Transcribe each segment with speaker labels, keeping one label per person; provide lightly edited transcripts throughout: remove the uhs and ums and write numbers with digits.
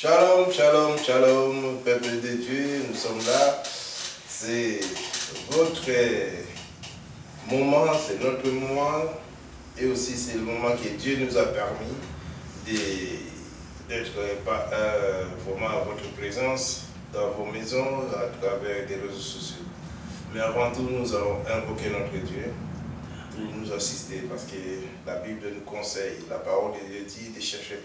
Speaker 1: Shalom, shalom, shalom, peuple de Dieu, nous sommes là. C'est votre moment, c'est notre moment. Et aussi c'est le moment que Dieu nous a permis d'être vraiment à votre présence dans vos maisons, à travers des réseaux sociaux. Mais avant tout, nous allons invoquer notre Dieu pour nous assister, parce que la Bible nous conseille, la parole de Dieu dit de chercher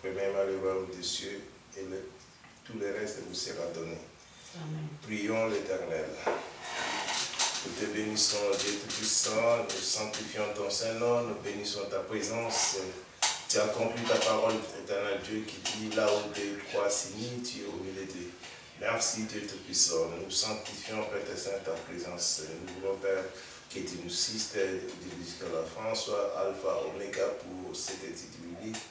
Speaker 1: premièrement le royaume des cieux et tout le reste vous sera donné. Amen. Prions l'Éternel. Nous te bénissons, Dieu Tout-Puissant, nous sanctifions ton Saint-Nom, nous bénissons ta présence. Tu as accompli ta parole, Éternel Dieu, qui dit là où deux ou trois signent, tu es au milieu d'eux. Merci Dieu Tout-Puissant, nous sanctifions, Père Saint, ta présence. Nous voulons, Père, que tu nous assistes jusqu'à la fin, soit alpha, oméga pour cette étude biblique.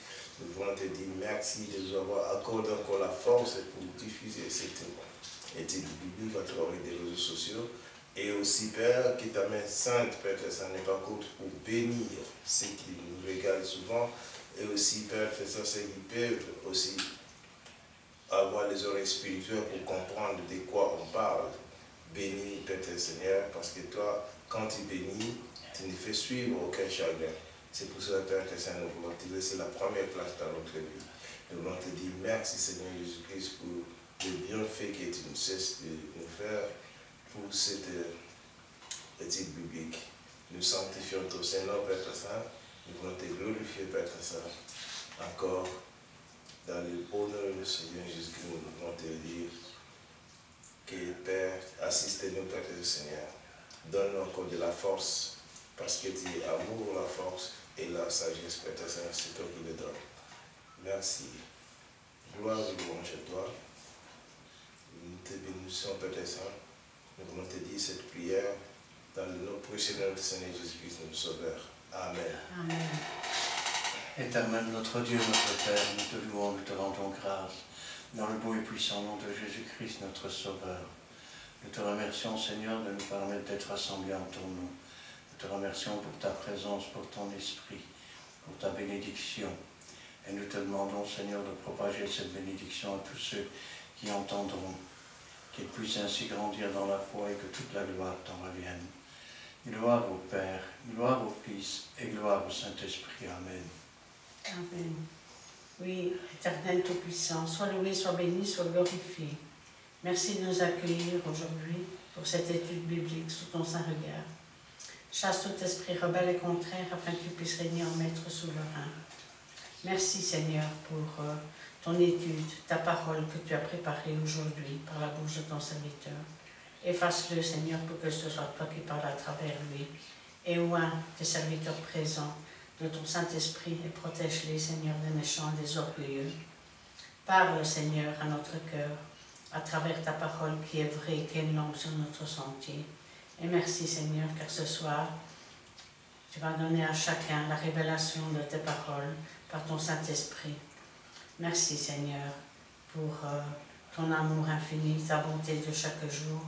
Speaker 1: Nous voulons te dire merci de nous avoir accordé encore la force pour diffuser cette étude biblique à travers des réseaux sociaux. Et aussi, Père, que ta main sainte, Père, ça n'est pas courte pour bénir ceux qui nous regardent souvent. Et aussi, Père, fais ça, ceux qui peuvent aussi avoir les oreilles spirituelles pour comprendre de quoi on parle. Bénis, Père Seigneur, parce que toi, quand tu bénis, tu ne fais suivre aucun chagrin. C'est pour cela, Père Saint, nous voulons te laisser la première place dans notre vie. Nous voulons te dire merci, Seigneur Jésus-Christ, pour le bienfait que tu nous cesses de nous faire pour cette étude biblique. Nous sanctifions ton Saint-Nom, Père Saint. Nous voulons te glorifier, Père Saint. Encore, dans le honneur du Seigneur Jésus-Christ, nous voulons te dire que, Père, assiste-nous, Père Seigneur. Donne-nous encore de la force, parce que tu es amour, la force et la sagesse, Père Saint, c'est toi qui le donnes. Merci. Gloire et louange à toi. Nous te bénissons, Père Saint. Nous voulons te dire cette prière dans le nom précieux de notre Seigneur Jésus-Christ, notre Sauveur. Amen.
Speaker 2: Amen.
Speaker 3: Éternel, notre Dieu, notre Père, nous te louons, nous te rendons grâce dans le beau et puissant nom de Jésus-Christ, notre Sauveur. Nous te remercions, Seigneur, de nous permettre d'être assemblés en ton nom. Nous te remercions pour ta présence, pour ton esprit, pour ta bénédiction. Et nous te demandons, Seigneur, de propager cette bénédiction à tous ceux qui entendront, qu'ils puissent ainsi grandir dans la foi et que toute la gloire t'en revienne. Gloire au Père, gloire au Fils et gloire au Saint-Esprit. Amen.
Speaker 2: Amen. Oui, Éternel Tout-Puissant, sois loué, sois béni, sois glorifié. Merci de nous accueillir aujourd'hui pour cette étude biblique sous ton saint regard. Chasse tout esprit rebelle et contraire afin que tu puisses régner en maître souverain. Merci Seigneur pour ton étude, ta parole que tu as préparée aujourd'hui par la bouche de ton serviteur. Efface-le Seigneur pour que ce soit toi qui parles à travers lui. Et oint tes serviteurs présents de ton Saint-Esprit et protège-les Seigneur des méchants et des orgueilleux. Parle Seigneur à notre cœur à travers ta parole qui est vraie et qui est une lampe sur notre sentier. Et merci Seigneur car ce soir tu vas donner à chacun la révélation de tes paroles par ton Saint-Esprit. Merci Seigneur pour ton amour infini, ta bonté de chaque jour.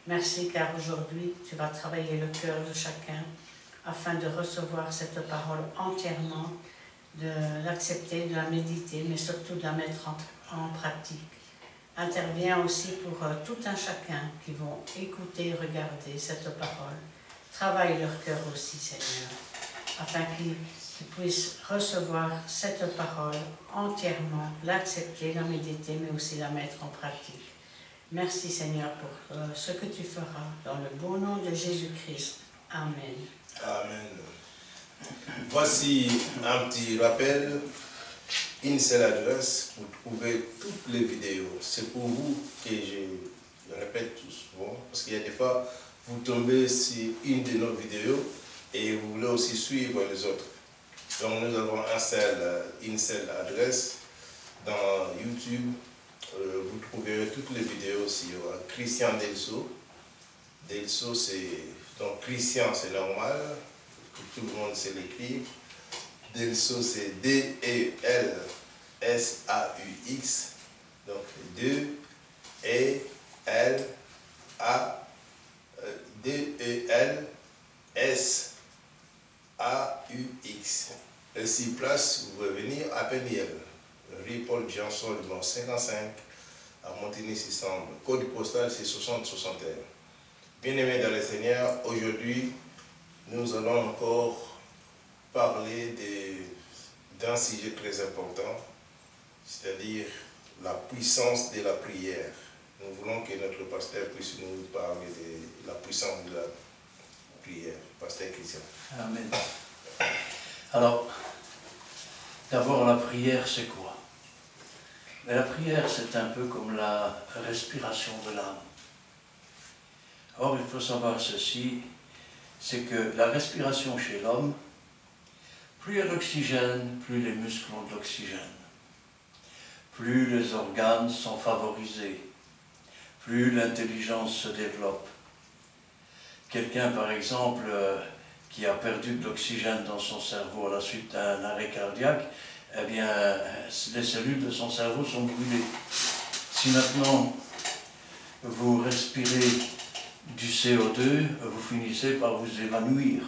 Speaker 2: Merci car aujourd'hui tu vas travailler le cœur de chacun afin de recevoir cette parole entièrement, de l'accepter, de la méditer, mais surtout de la mettre en pratique. Interviens aussi pour tout un chacun qui vont écouter et regarder cette parole. Travaille leur cœur aussi Seigneur, afin qu'ils puissent recevoir cette parole entièrement, l'accepter, la méditer, mais aussi la mettre en pratique. Merci Seigneur pour ce que tu feras dans le beau nom de Jésus-Christ. Amen.
Speaker 1: Amen. Voici un petit rappel, une seule adresse pour trouver toutes les vidéos. C'est pour vous que je répète tout souvent, parce qu'il y a des fois, vous tombez sur une de nos vidéos et vous voulez aussi suivre les autres. Donc nous avons une seule adresse dans YouTube. Vous trouverez toutes les vidéos sur Christian Delso. Delso, c'est donc Christian, c'est normal, tout le monde sait l'écrire. Delso, c'est D-E-L-S-A-U-X. Donc D-E-L-S-A-U-X. Et si place, vous pouvez venir à Peniel, rue Paul Biançon, numéro 55, à Montigny-Sissembre. Code postal, c'est 6061. Bien-aimés dans le Seigneur, aujourd'hui, nous allons encore parler d'un sujet très important, c'est-à-dire la puissance de la prière. Nous voulons que notre pasteur puisse nous parler de la puissance de la prière. Pasteur Christian.
Speaker 3: Amen. Alors, d'abord, la prière, c'est quoi? Mais la prière, c'est un peu comme la respiration de l'âme. Or, il faut savoir ceci, c'est que la respiration chez l'homme, plus il y a d'oxygène, plus les muscles ont de l'oxygène. Plus les organes sont favorisés, plus l'intelligence se développe. Quelqu'un, par exemple, qui a perdu de l'oxygène dans son cerveau à la suite d'un arrêt cardiaque, eh bien, les cellules de son cerveau sont brûlées. Si maintenant vous respirez du CO2, vous finissez par vous évanouir.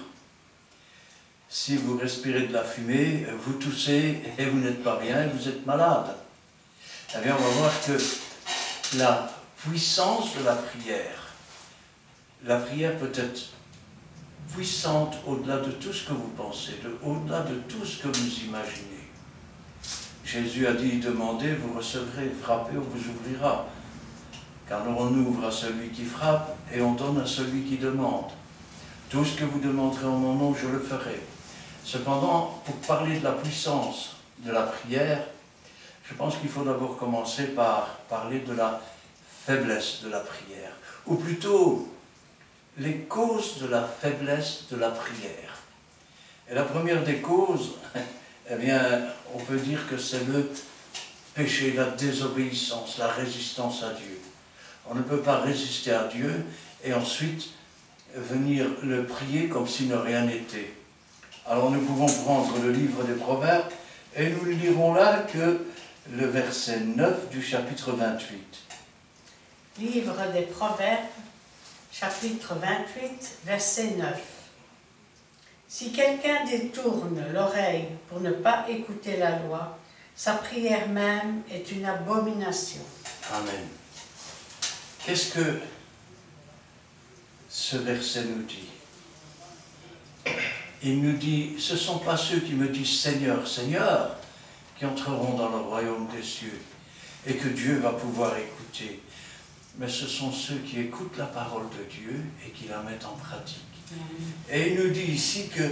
Speaker 3: Si vous respirez de la fumée, vous toussez et vous n'êtes pas bien, vous êtes malade. Eh bien, on va voir que la puissance de la prière peut être puissante au-delà de tout ce que vous pensez, au-delà de tout ce que vous imaginez. Jésus a dit, demandez, vous recevrez, frappez, on vous ouvrira. Car on ouvre à celui qui frappe et on donne à celui qui demande. Tout ce que vous demanderez en mon nom, je le ferai. Cependant, pour parler de la puissance de la prière, je pense qu'il faut d'abord commencer par parler de la faiblesse de la prière, ou plutôt les causes de la faiblesse de la prière. Et la première des causes, eh bien, on peut dire que c'est le péché, la désobéissance, la résistance à Dieu. On ne peut pas résister à Dieu et ensuite venir le prier comme si ne rien n'était. Alors nous pouvons prendre le livre des Proverbes et nous ne lirons là que le verset 9 du chapitre 28.
Speaker 2: Livre des Proverbes, chapitre 28, verset 9. Si quelqu'un détourne l'oreille pour ne pas écouter la loi, sa prière même est une abomination.
Speaker 3: Amen. Qu'est-ce que ce verset nous dit? Il nous dit, ce ne sont pas ceux qui me disent Seigneur, Seigneur, qui entreront dans le royaume des cieux et que Dieu va pouvoir écouter. Mais ce sont ceux qui écoutent la parole de Dieu et qui la mettent en pratique. Et il nous dit ici que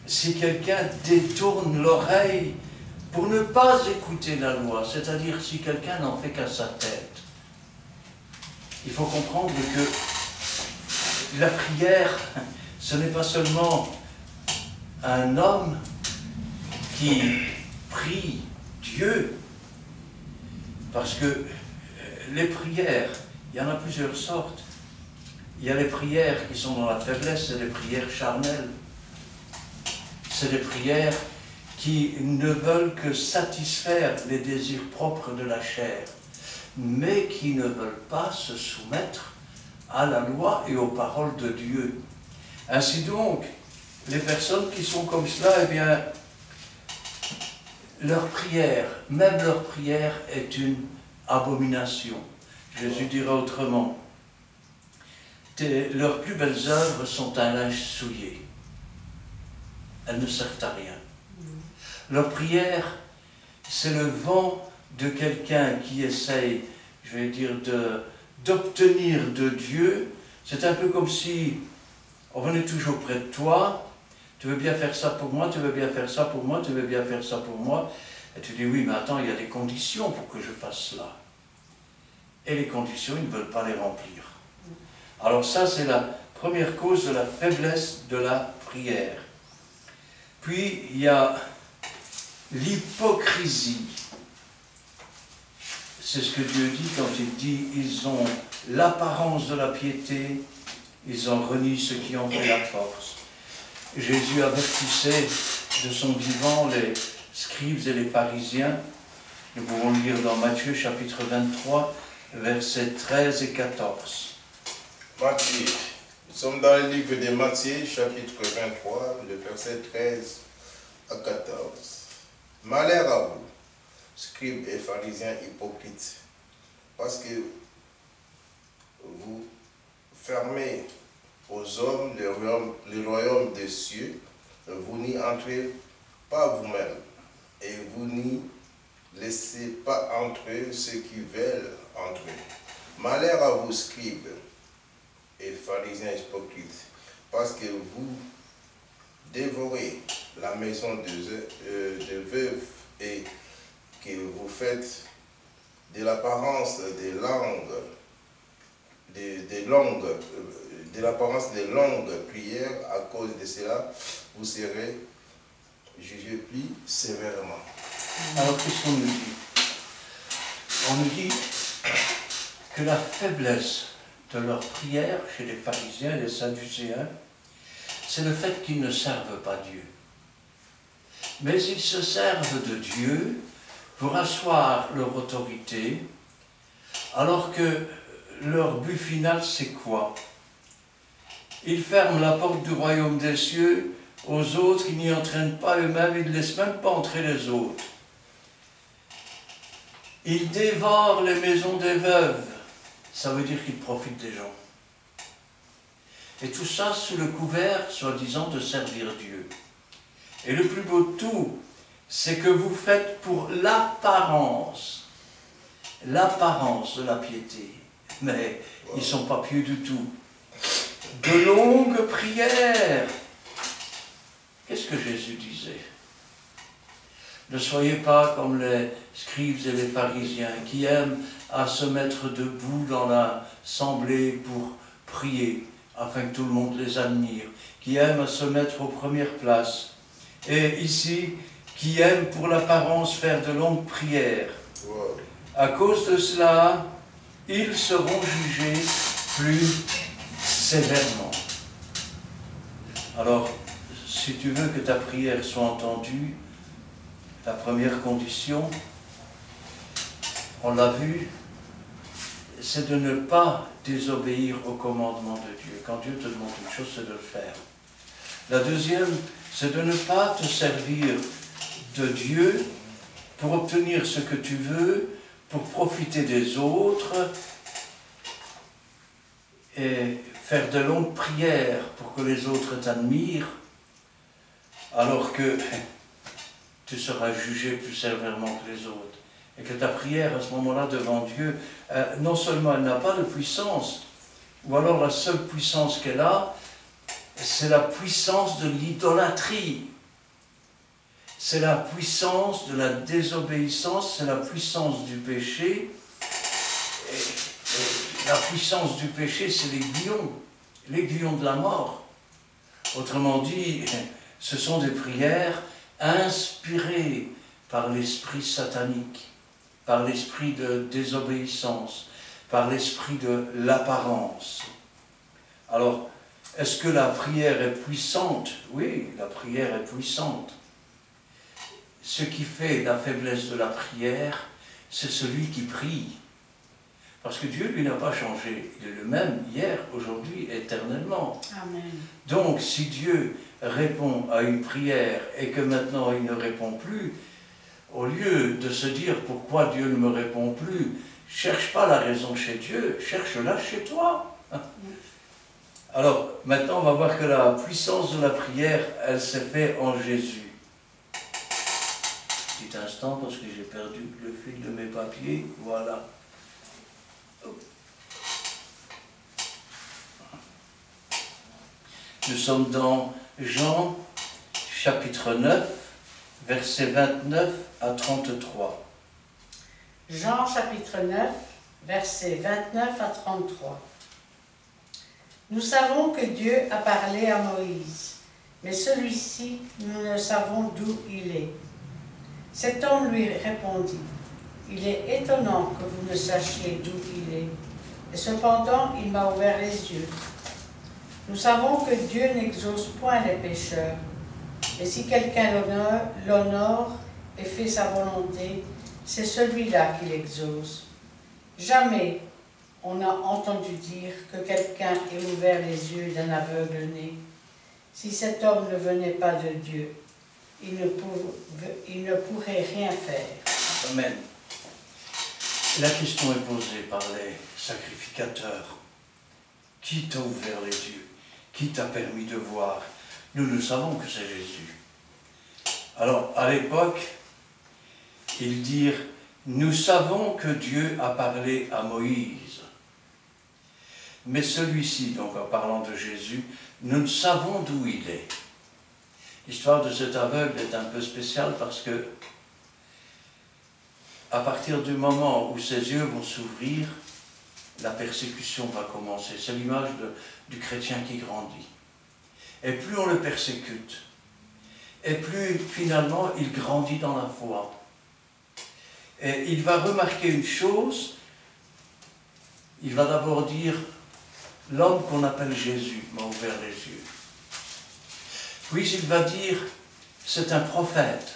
Speaker 3: si quelqu'un détourne l'oreille pour ne pas écouter la loi, c'est-à-dire si quelqu'un n'en fait qu'à sa tête, il faut comprendre que la prière, ce n'est pas seulement un homme qui prie Dieu, parce que les prières, il y en a plusieurs sortes. Il y a les prières qui sont dans la faiblesse, c'est des prières charnelles. C'est des prières qui ne veulent que satisfaire les désirs propres de la chair, mais qui ne veulent pas se soumettre à la loi et aux paroles de Dieu. Ainsi donc, les personnes qui sont comme cela, eh bien, leur prière, même leur prière est une abomination. Jésus dira autrement, leurs plus belles œuvres sont un linge souillé. Elles ne servent à rien. Leur prière, c'est le vent de quelqu'un qui essaye, je vais dire, d'obtenir de Dieu. C'est un peu comme si on venait toujours près de toi, tu veux bien faire ça pour moi, tu veux bien faire ça pour moi, tu veux bien faire ça pour moi. Et tu dis, oui, mais attends, il y a des conditions pour que je fasse cela. Et les conditions, ils ne veulent pas les remplir. Alors ça, c'est la première cause de la faiblesse de la prière. Puis, il y a l'hypocrisie. C'est ce que Dieu dit quand il dit, ils ont l'apparence de la piété, ils en renient ceux qui ont fait la force. Jésus avertissait de son vivant les scribes et les pharisiens. Nous pouvons lire dans Matthieu chapitre 23, versets 13 et 14.
Speaker 1: Matthieu. Nous sommes dans le livre de Matthieu, chapitre 23, le verset 13 à 14. Malheur à vous, scribes et pharisiens hypocrites, parce que vous fermez aux hommes le royaume des cieux, vous n'y entrez pas vous-même, et vous n'y laissez pas entrer ceux qui veulent entrer. Malheur à vous, scribes et pharisiens hypocrites, parce que vous dévorez la maison de veuves et que vous faites de l'apparence des longues prières. À cause de cela, vous serez jugés plus sévèrement.
Speaker 3: Alors qu'est-ce qu'on nous dit? On nous dit que la faiblesse de leur prière chez les pharisiens et les sadducéens, c'est le fait qu'ils ne servent pas Dieu. Mais ils se servent de Dieu pour asseoir leur autorité, alors que leur but final, c'est quoi? Ils ferment la porte du royaume des cieux aux autres, ils n'y entraînent pas eux-mêmes, ils ne laissent même pas entrer les autres. Ils dévorent les maisons des veuves, ça veut dire qu'ils profitent des gens. Et tout ça sous le couvert, soi-disant, de servir Dieu. Et le plus beau de tout, c'est que vous faites pour l'apparence de la piété. Mais ils ne sont pas pieux du tout. De longues prières. Qu'est-ce que Jésus disait? Ne soyez pas comme les scribes et les pharisiens qui aiment à se mettre debout dans l'assemblée pour prier, afin que tout le monde les admire, qui aiment à se mettre aux premières places, et ici, qui aiment pour l'apparence faire de longues prières.
Speaker 1: Wow.
Speaker 3: À cause de cela, ils seront jugés plus sévèrement. Alors, si tu veux que ta prière soit entendue, la première condition, on l'a vu, c'est de ne pas désobéir au commandement de Dieu. Quand Dieu te demande une chose, c'est de le faire. La deuxième, c'est de ne pas te servir de Dieu pour obtenir ce que tu veux, pour profiter des autres et faire de longues prières pour que les autres t'admirent, alors que tu seras jugé plus sévèrement que les autres. Et que ta prière, à ce moment-là, devant Dieu, non seulement elle n'a pas de puissance, ou alors la seule puissance qu'elle a, c'est la puissance de l'idolâtrie. C'est la puissance de la désobéissance, c'est la puissance du péché. Et la puissance du péché, c'est l'aiguillon de la mort. Autrement dit, ce sont des prières inspirées par l'esprit satanique, par l'esprit de désobéissance, par l'esprit de l'apparence. Alors, est-ce que la prière est puissante? Oui, la prière est puissante. Ce qui fait la faiblesse de la prière, c'est celui qui prie. Parce que Dieu, lui, n'a pas changé. Il est le même hier, aujourd'hui, éternellement.
Speaker 2: Amen.
Speaker 3: Donc, si Dieu répond à une prière et que maintenant il ne répond plus, au lieu de se dire pourquoi Dieu ne me répond plus, cherche pas la raison chez Dieu, cherche-la chez toi. Alors, maintenant, on va voir que la puissance de la prière, elle s'est faite en Jésus. Petit instant, parce que j'ai perdu le fil de mes papiers. Voilà. Nous sommes dans Jean, chapitre 9, versets 29 à 33.
Speaker 2: Jean, chapitre 9, versets 29 à 33. Nous savons que Dieu a parlé à Moïse, mais celui-ci, nous ne savons d'où il est. Cet homme lui répondit, « Il est étonnant que vous ne sachiez d'où il est, et cependant il m'a ouvert les yeux. Nous savons que Dieu n'exauce point les pécheurs, et si quelqu'un l'honore et fait sa volonté, c'est celui-là qui l'exauce. Jamais on n'a entendu dire que quelqu'un ait ouvert les yeux d'un aveugle-né. Si cet homme ne venait pas de Dieu, il ne pourrait rien faire. »
Speaker 3: Amen. La question est posée par les sacrificateurs. Qui t'a ouvert les yeux? Qui t'a permis de voir? Nous savons que c'est Jésus. Alors, à l'époque, ils dirent, nous savons que Dieu a parlé à Moïse. Mais celui-ci, donc en parlant de Jésus, nous ne savons d'où il est. L'histoire de cet aveugle est un peu spéciale parce que, à partir du moment où ses yeux vont s'ouvrir, la persécution va commencer. C'est l'image du chrétien qui grandit. Et plus on le persécute, et plus finalement il grandit dans la foi. Et il va remarquer une chose, il va d'abord dire, l'homme qu'on appelle Jésus m'a ouvert les yeux. Puis il va dire, c'est un prophète.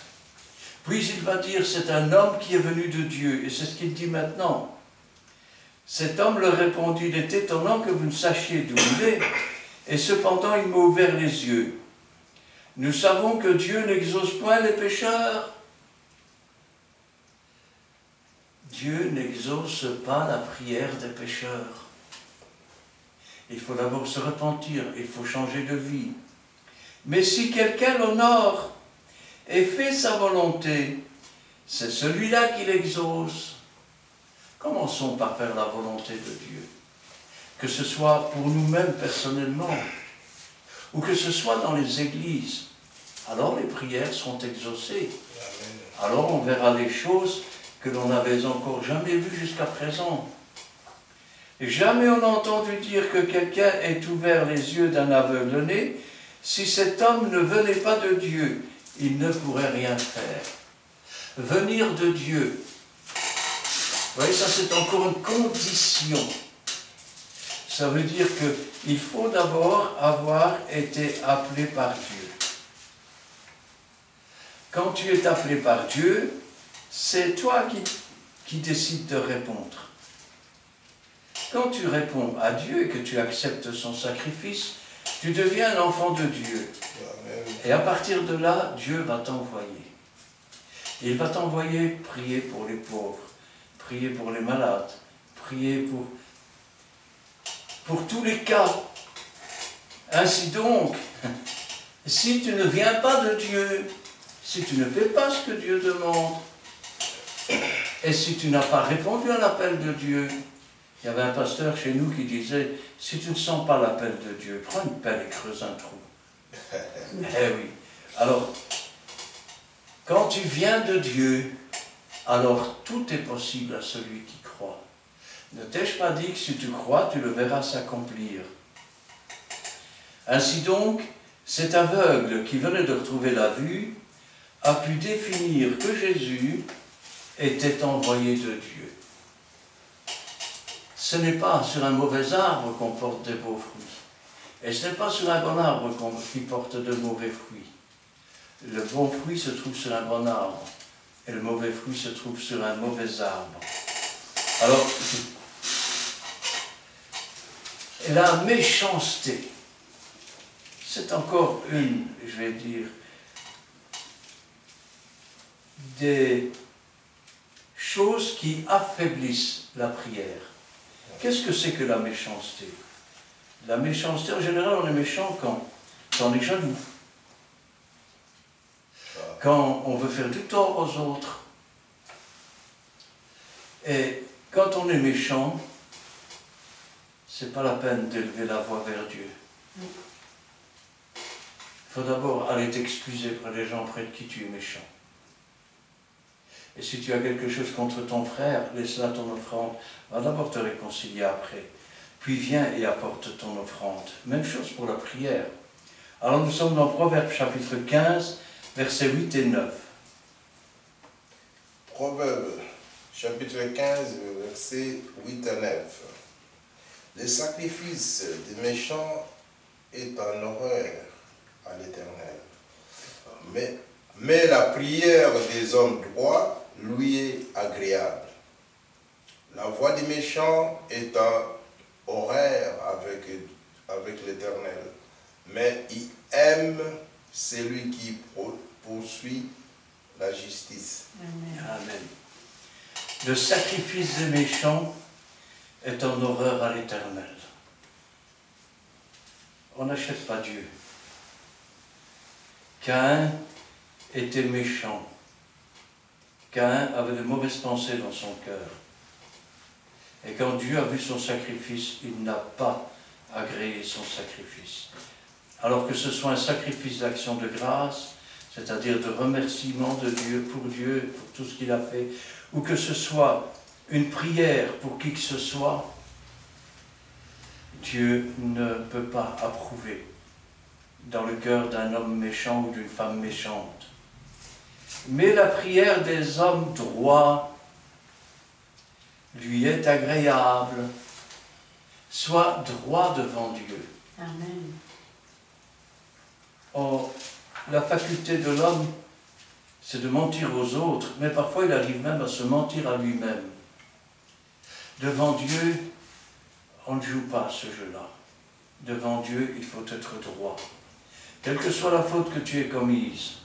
Speaker 3: Puis il va dire, c'est un homme qui est venu de Dieu. Et c'est ce qu'il dit maintenant. Cet homme leur répondit, il est étonnant que vous ne sachiez d'où il est, et cependant il m'a ouvert les yeux. Nous savons que Dieu n'exauce point les pécheurs. Dieu n'exauce pas la prière des pécheurs. Il faut d'abord se repentir, il faut changer de vie. Mais si quelqu'un l'honore et fait sa volonté, c'est celui-là qui l'exauce. Commençons par faire la volonté de Dieu. Que ce soit pour nous-mêmes personnellement, ou que ce soit dans les églises. Alors les prières seront exaucées. Alors on verra les choses que l'on n'avait encore jamais vues jusqu'à présent. Jamais on n'a entendu dire que quelqu'un ait ouvert les yeux d'un aveugle-né. Si cet homme ne venait pas de Dieu, il ne pourrait rien faire. Venir de Dieu. Vous voyez, ça c'est encore une condition. Ça veut dire qu'il faut d'abord avoir été appelé par Dieu. Quand tu es appelé par Dieu, c'est toi qui décides de répondre. Quand tu réponds à Dieu et que tu acceptes son sacrifice, tu deviens un enfant de Dieu. Et à partir de là, Dieu va t'envoyer. Il va t'envoyer prier pour les pauvres, prier pour les malades, prier pour tous les cas. Ainsi donc, si tu ne viens pas de Dieu, si tu ne fais pas ce que Dieu demande, et si tu n'as pas répondu à l'appel de Dieu, il y avait un pasteur chez nous qui disait, si tu ne sens pas l'appel de Dieu, prends une pelle et creuse un trou. Eh oui. Alors, quand tu viens de Dieu, alors tout est possible à celui qui croit. Ne t'ai-je pas dit que si tu crois, tu le verras s'accomplir? Ainsi donc, cet aveugle qui venait de retrouver la vue a pu définir que Jésus était envoyé de Dieu. Ce n'est pas sur un mauvais arbre qu'on porte des beaux fruits. Et ce n'est pas sur un bon arbre qui porte de mauvais fruits. Le bon fruit se trouve sur un bon arbre. Et le mauvais fruit se trouve sur un mauvais arbre. Alors, la méchanceté, c'est encore une, je vais dire, des choses qui affaiblissent la prière. Qu'est-ce que c'est que la méchanceté? La méchanceté, en général, on est méchant quand on est jaloux, quand on veut faire du tort aux autres. Et quand on est méchant, c'est pas la peine d'élever la voix vers Dieu. Il faut d'abord aller t'excuser près des gens près de qui tu es méchant. Et si tu as quelque chose contre ton frère, laisse-la ton offrande. Va d'abord te réconcilier après. Puis viens et apporte ton offrande. Même chose pour la prière. Alors nous sommes dans Proverbes chapitre 15, versets 8 et 9.
Speaker 1: Proverbes chapitre 15, versets 8 à 9. Le sacrifice des méchants est en horreur à l'Éternel. Mais la prière des hommes droits lui est agréable. La voix des méchants est en horreur avec l'Éternel, mais il aime celui qui poursuit la justice.
Speaker 2: Amen.
Speaker 3: Amen. le sacrifice des méchants est en horreur à l'Éternel. On n'achète pas Dieu. Caïn était méchant. Caïn avait de mauvaises pensées dans son cœur. Et quand Dieu a vu son sacrifice, il n'a pas agréé son sacrifice. Alors que ce soit un sacrifice d'action de grâce, c'est-à-dire de remerciement de Dieu, pour tout ce qu'il a fait, ou que ce soit une prière pour qui que ce soit, Dieu ne peut pas approuver dans le cœur d'un homme méchant ou d'une femme méchante. Mais la prière des hommes droits lui est agréable. Sois droit devant Dieu.
Speaker 2: Amen.
Speaker 3: Or, la faculté de l'homme, c'est de mentir aux autres, mais parfois il arrive même à se mentir à lui-même. Devant Dieu, on ne joue pas à ce jeu-là. Devant Dieu, il faut être droit. Quelle que soit la faute que tu aies commise,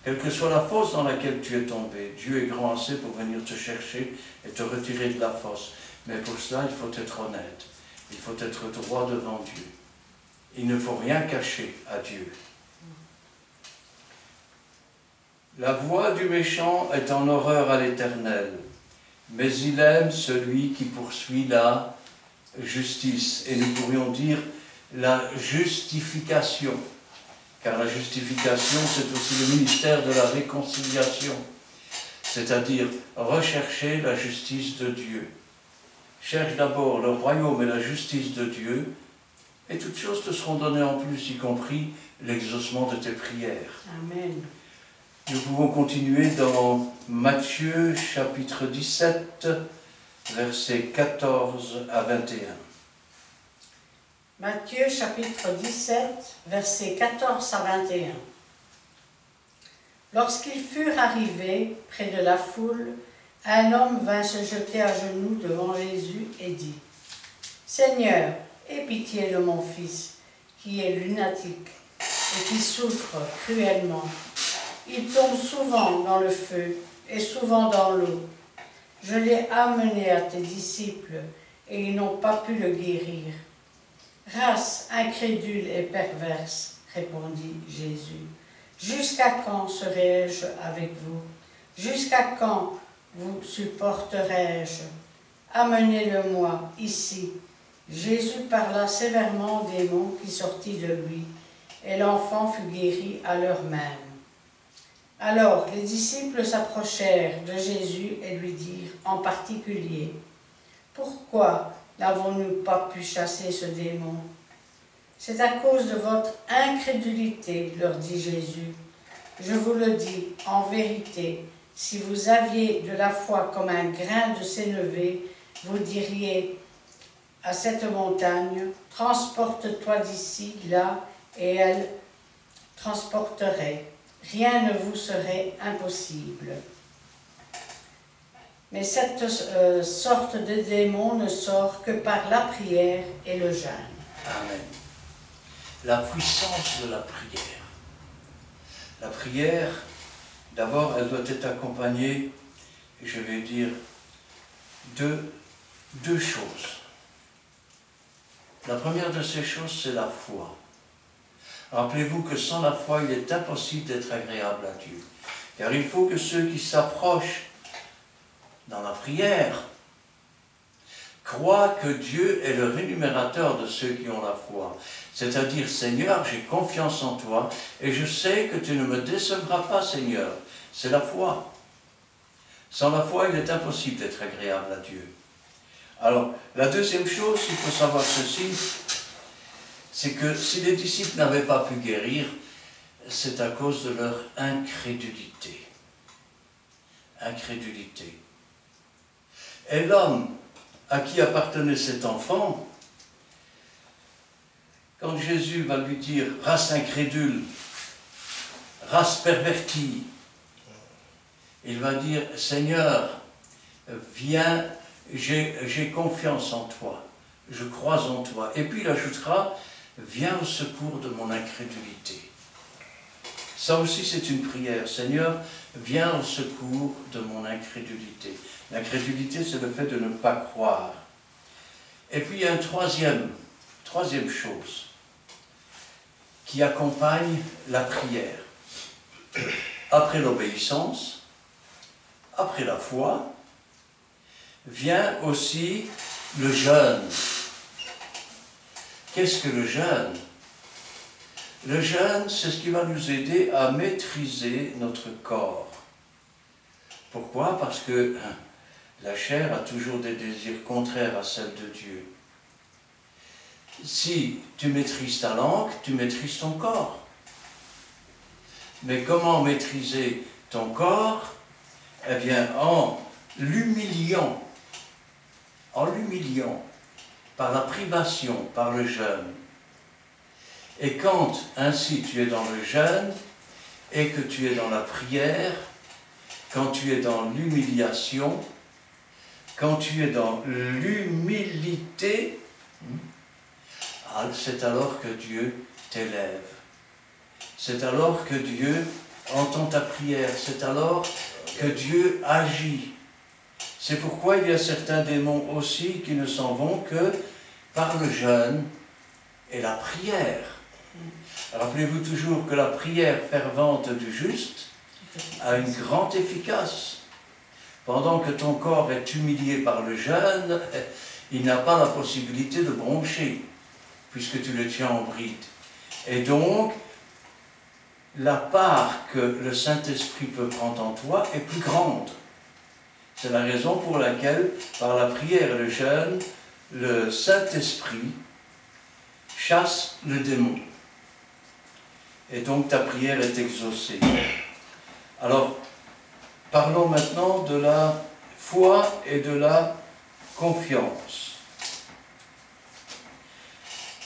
Speaker 3: quelle que soit la fosse dans laquelle tu es tombé, Dieu est grand assez pour venir te chercher et te retirer de la fosse. Mais pour cela, il faut être honnête. Il faut être droit devant Dieu. Il ne faut rien cacher à Dieu. La voie du méchant est en horreur à l'Éternel, mais il aime celui qui poursuit la justice. Et nous pourrions dire la justification, car la justification, c'est aussi le ministère de la réconciliation, c'est-à-dire rechercher la justice de Dieu. Cherche d'abord le royaume et la justice de Dieu, et toutes choses te seront données en plus, y compris l'exaucement de tes prières.
Speaker 2: Amen.
Speaker 3: Nous pouvons continuer dans Matthieu chapitre 17, versets 14 à 21.
Speaker 2: Matthieu chapitre 17, versets 14 à 21. Lorsqu'ils furent arrivés près de la foule, un homme vint se jeter à genoux devant Jésus et dit : « Seigneur, aie pitié de mon fils, qui est lunatique et qui souffre cruellement. Il tombe souvent dans le feu et souvent dans l'eau. Je l'ai amené à tes disciples et ils n'ont pas pu le guérir. » « Race incrédule et perverse, répondit Jésus, jusqu'à quand serai-je avec vous? Jusqu'à quand vous supporterai-je? Amenez-le-moi ici. Jésus parla sévèrement au démon qui sortit de lui, et l'enfant fut guéri à l'heure même. Alors les disciples s'approchèrent de Jésus et lui dirent en particulier : « Pourquoi n'avons-nous pas pu chasser ce démon? » « C'est à cause de votre incrédulité, leur dit Jésus. Je vous le dis, en vérité, si vous aviez de la foi comme un grain de sénévé, vous diriez à cette montagne : transporte-toi d'ici, là, et elle transporterait. Rien ne vous serait impossible. Mais cette sorte de démon ne sort que par la prière et le jeûne.
Speaker 3: Amen. La puissance de la prière. La prière, d'abord, elle doit être accompagnée, je vais dire, de deux choses. La première de ces choses, c'est la foi. Rappelez-vous que sans la foi, il est impossible d'être agréable à Dieu. Car il faut que ceux qui s'approchent dans la prière croient que Dieu est le rémunérateur de ceux qui ont la foi. C'est-à-dire, Seigneur, j'ai confiance en toi et je sais que tu ne me décevras pas, Seigneur. C'est la foi. Sans la foi, il est impossible d'être agréable à Dieu. Alors, la deuxième chose, il faut savoir ceci, c'est que si les disciples n'avaient pas pu guérir, c'est à cause de leur incrédulité. Incrédulité. Et l'homme à qui appartenait cet enfant, quand Jésus va lui dire « race incrédule, race pervertie », il va dire « Seigneur, viens, j'ai confiance en toi, je crois en toi. » Et puis il ajoutera « viens au secours de mon incrédulité ». Ça aussi c'est une prière. « Seigneur, viens au secours de mon incrédulité. » L'incrédulité, c'est le fait de ne pas croire. Et puis il y a une troisième chose qui accompagne la prière. Après l'obéissance, après la foi, vient aussi le jeûne. Qu'est-ce que le jeûne? Le jeûne, c'est ce qui va nous aider à maîtriser notre corps. Pourquoi? Parce que la chair a toujours des désirs contraires à celles de Dieu. Si tu maîtrises ta langue, tu maîtrises ton corps. Mais comment maîtriser ton corps? Eh bien, en l'humiliant, par la privation, par le jeûne. Et quand ainsi tu es dans le jeûne et que tu es dans la prière, quand tu es dans l'humiliation, quand tu es dans l'humilité, c'est alors que Dieu t'élève. C'est alors que Dieu entend ta prière. C'est alors que Dieu agit. C'est pourquoi il y a certains démons aussi qui ne s'en vont que par le jeûne et la prière. Rappelez-vous toujours que la prière fervente du juste a une grande efficace. Pendant que ton corps est humilié par le jeûne, il n'a pas la possibilité de broncher, puisque tu le tiens en bride. Et donc, la part que le Saint-Esprit peut prendre en toi est plus grande. C'est la raison pour laquelle, par la prière et le jeûne, le Saint-Esprit chasse le démon. Et donc ta prière est exaucée. Alors, parlons maintenant de la foi et de la confiance.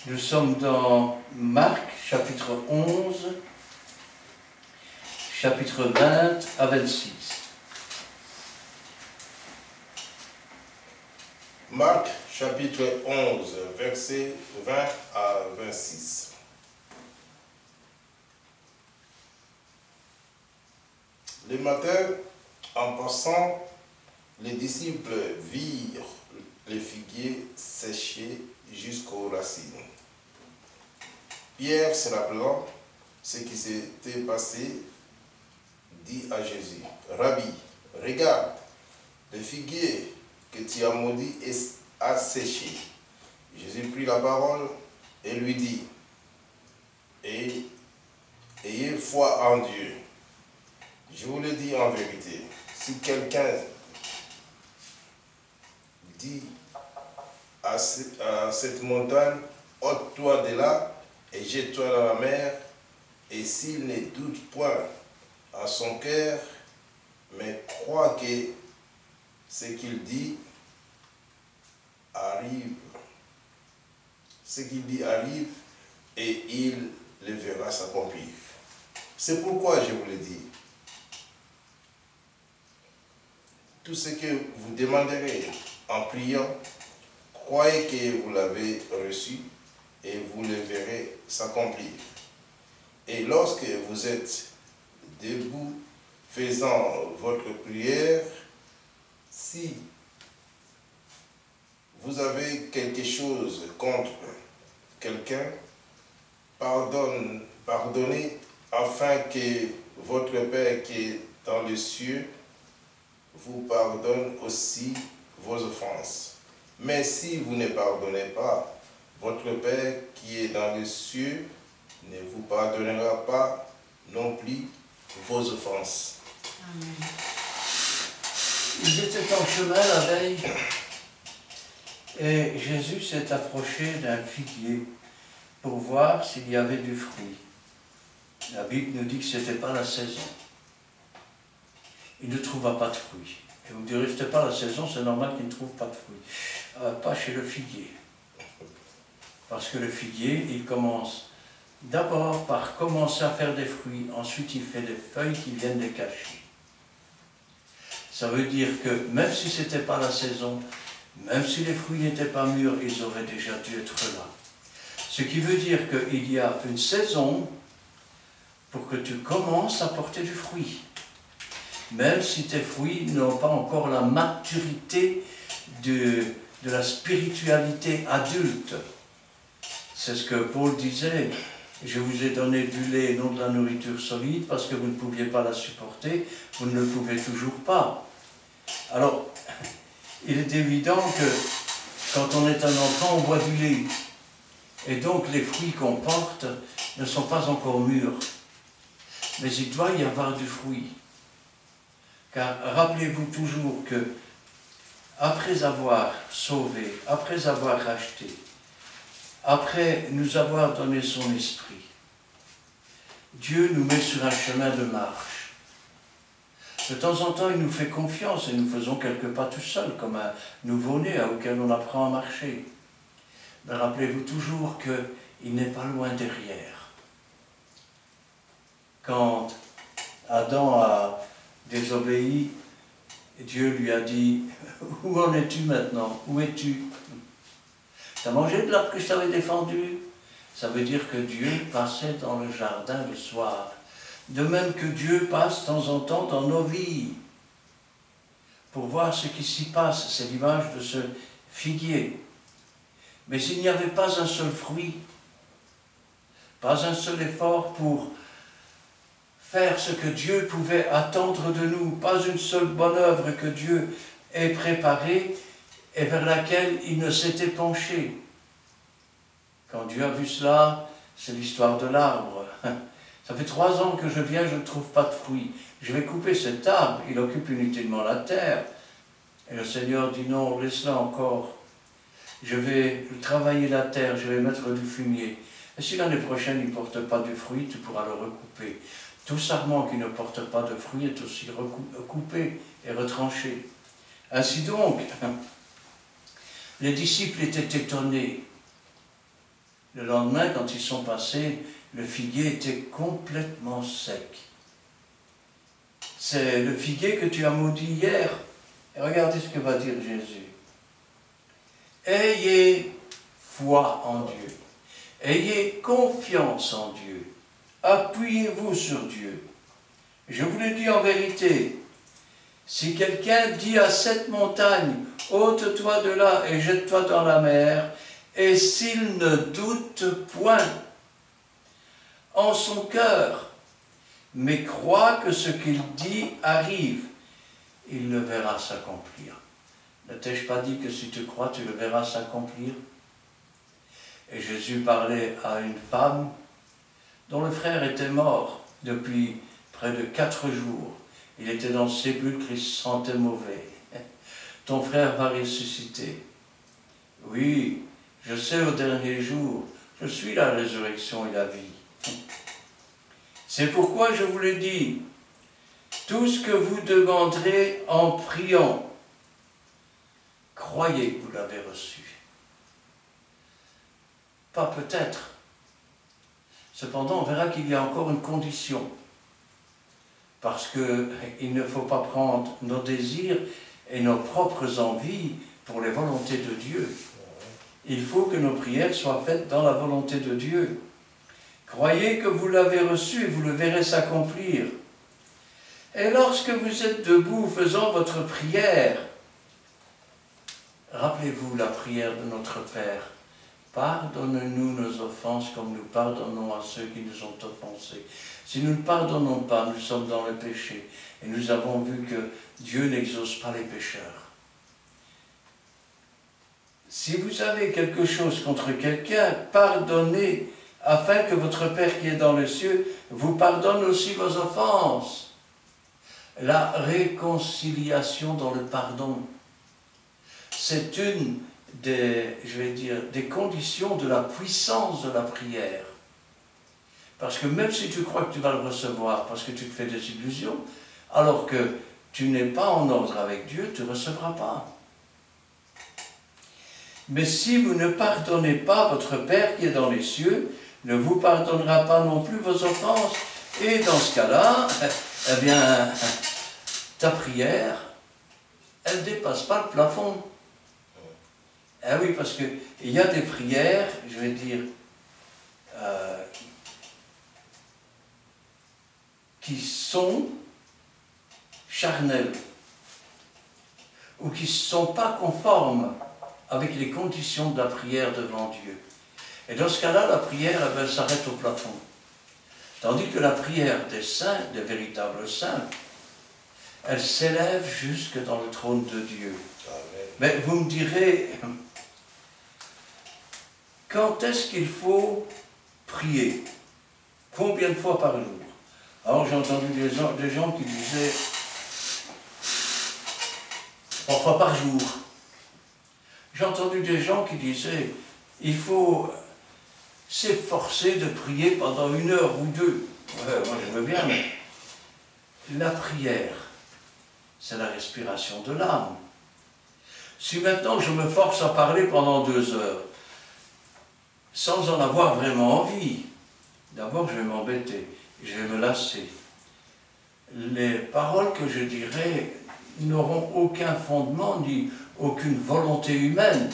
Speaker 3: Nous sommes dans Marc, chapitre 11, chapitre 20 à 26.
Speaker 1: Marc, chapitre 11, versets 20 à 26. Le matin, en passant, les disciples virent les figuiers séchés jusqu'aux racines. Pierre, se rappelant ce qui s'était passé, dit à Jésus, « Rabbi, regarde, le figuier que tu as maudit a séché. » Jésus prit la parole et lui dit, « Ayez foi en Dieu. Je vous le dis en vérité, si quelqu'un dit à cette montagne, ôte-toi de là et jette-toi dans la mer, et s'il ne doute point à son cœur, mais croit que ce qu'il dit arrive, et il le verra s'accomplir. C'est pourquoi je vous le dis. Tout ce que vous demanderez en priant, croyez que vous l'avez reçu et vous le verrez s'accomplir. Et lorsque vous êtes debout faisant votre prière, si vous avez quelque chose contre quelqu'un, pardonnez afin que votre Père qui est dans les cieux vous pardonne aussi vos offenses. Mais si vous ne pardonnez pas, votre Père qui est dans les cieux ne vous pardonnera pas non plus vos offenses.
Speaker 2: Amen.
Speaker 3: Ils étaient en chemin la veille et Jésus s'est approché d'un figuier pour voir s'il y avait du fruit. La Bible nous dit que ce n'était pas la saison. Il ne trouva pas de fruits. Et vous me direz, ce n'était pas la saison, c'est normal qu'il ne trouve pas de fruits. Pas chez le figuier. Parce que le figuier, il commence d'abord par commencer à faire des fruits, ensuite il fait des feuilles qui viennent les cacher. Ça veut dire que même si ce n'était pas la saison, même si les fruits n'étaient pas mûrs, ils auraient déjà dû être là. Ce qui veut dire qu'il y a une saison pour que tu commences à porter du fruit. même si tes fruits n'ont pas encore la maturité de la spiritualité adulte. C'est ce que Paul disait, je vous ai donné du lait et non de la nourriture solide parce que vous ne pouviez pas la supporter, vous ne le pouvez toujours pas. Alors, il est évident que quand on est un enfant, on boit du lait. Et donc les fruits qu'on porte ne sont pas encore mûrs. Mais il doit y avoir du fruit. Car rappelez-vous toujours que après avoir sauvé, après avoir racheté, après nous avoir donné son esprit, Dieu nous met sur un chemin de marche. De temps en temps, il nous fait confiance et nous faisons quelques pas tout seuls, comme un nouveau-né auquel on apprend à marcher. Mais rappelez-vous toujours qu'il n'est pas loin derrière. Quand Adam a désobéi, Dieu lui a dit « Où en es-tu maintenant? Où es-tu? Tu as mangé de l'arbre que je t'avais défendu ?» Ça veut dire que Dieu passait dans le jardin le soir. De même que Dieu passe de temps en temps dans nos vies pour voir ce qui s'y passe. C'est l'image de ce figuier. Mais il n'y avait pas un seul fruit, pas un seul effort pour faire ce que Dieu pouvait attendre de nous, pas une seule bonne œuvre que Dieu ait préparée et vers laquelle il ne s'était penché. Quand Dieu a vu cela, c'est l'histoire de l'arbre. Ça fait 3 ans que je viens, je ne trouve pas de fruits. Je vais couper cet arbre, il occupe inutilement la terre. Et le Seigneur dit non, laisse-la encore. Je vais travailler la terre, je vais mettre du fumier. Et si l'année prochaine il ne porte pas de fruits, tu pourras le recouper. Tout sarment qui ne porte pas de fruits est aussi coupé et retranché. Ainsi donc, les disciples étaient étonnés. Le lendemain, quand ils sont passés, le figuier était complètement sec. C'est le figuier que tu as maudit hier. Et regardez ce que va dire Jésus. Ayez foi en Dieu. Ayez confiance en Dieu. Appuyez-vous sur Dieu. Je vous le dis en vérité, si quelqu'un dit à cette montagne, ôte-toi de là et jette-toi dans la mer, et s'il ne doute point en son cœur, mais croit que ce qu'il dit arrive, il le verra s'accomplir. Ne t'ai-je pas dit que si tu crois, tu le verras s'accomplir? Et Jésus parlait à une femme dont le frère était mort depuis près de 4 jours. Il était dans le sépulcre, il se sentait mauvais. Ton frère va ressusciter. Oui, je sais au dernier jour, je suis la résurrection et la vie. C'est pourquoi je vous le dis, tout ce que vous demanderez en priant, croyez que vous l'avez reçu. Pas peut-être. Cependant, on verra qu'il y a encore une condition. Parce qu'il ne faut pas prendre nos désirs et nos propres envies pour les volontés de Dieu. Il faut que nos prières soient faites dans la volonté de Dieu. Croyez que vous l'avez reçu et vous le verrez s'accomplir. Et lorsque vous êtes debout faisant votre prière, rappelez-vous la prière de notre Père. Pardonne-nous nos offenses comme nous pardonnons à ceux qui nous ont offensés. Si nous ne pardonnons pas, nous sommes dans le péché. Et nous avons vu que Dieu n'exauce pas les pécheurs. Si vous avez quelque chose contre quelqu'un, pardonnez, afin que votre Père qui est dans les cieux vous pardonne aussi vos offenses. La réconciliation dans le pardon, c'est une des conditions de la puissance de la prière. Parce que même si tu crois que tu vas le recevoir, parce que tu te fais des illusions, alors que tu n'es pas en ordre avec Dieu, tu ne recevras pas. Mais si vous ne pardonnez pas, votre Père qui est dans les cieux ne vous pardonnera pas non plus vos offenses. Et dans ce cas-là, eh bien, ta prière, elle ne dépasse pas le plafond. Eh oui, parce qu'il y a des prières, je vais dire, qui sont charnels, ou qui ne sont pas conformes avec les conditions de la prière devant Dieu. Et dans ce cas-là, la prière, elle s'arrête au plafond. Tandis que la prière des saints, des véritables saints, elle s'élève jusque dans le trône de Dieu.
Speaker 1: Amen.
Speaker 3: Mais vous me direz, quand est-ce qu'il faut prier? Combien de fois par jour? Alors j'ai entendu des gens qui disaient 3 fois par jour. J'ai entendu des gens qui disaient il faut s'efforcer de prier pendant 1 heure ou 2. Ouais, moi je veux bien, mais la prière, c'est la respiration de l'âme. Si maintenant je me force à parler pendant 2 heures, sans en avoir vraiment envie, d'abord je vais m'embêter, je vais me lasser. Les paroles que je dirai n'auront aucun fondement ni aucune volonté humaine.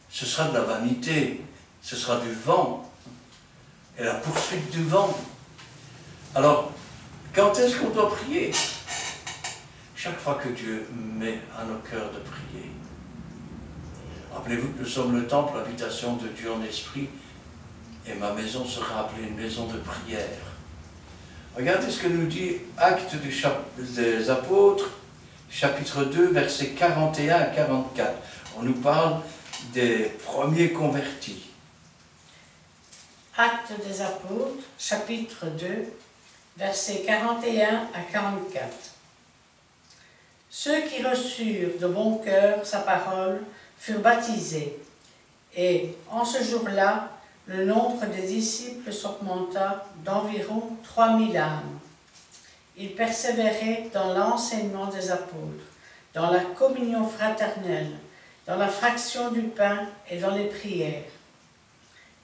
Speaker 3: Ce sera de la vanité, ce sera du vent et la poursuite du vent. Alors, quand est-ce qu'on doit prier? Chaque fois que Dieu met à nos cœurs de prier. Rappelez-vous que nous sommes le temple, l'habitation de Dieu en esprit, et ma maison sera appelée une maison de prière. Regardez ce que nous dit Actes des Apôtres, chapitre 2, versets 41 à 44. On nous parle des premiers convertis.
Speaker 2: Actes des Apôtres, chapitre 2, versets 41 à 44. Ceux qui reçurent de bon cœur sa parole furent baptisés, et en ce jour-là, le nombre des disciples s'augmenta d'environ 3000 âmes. Ils persévéraient dans l'enseignement des apôtres, dans la communion fraternelle, dans la fraction du pain et dans les prières.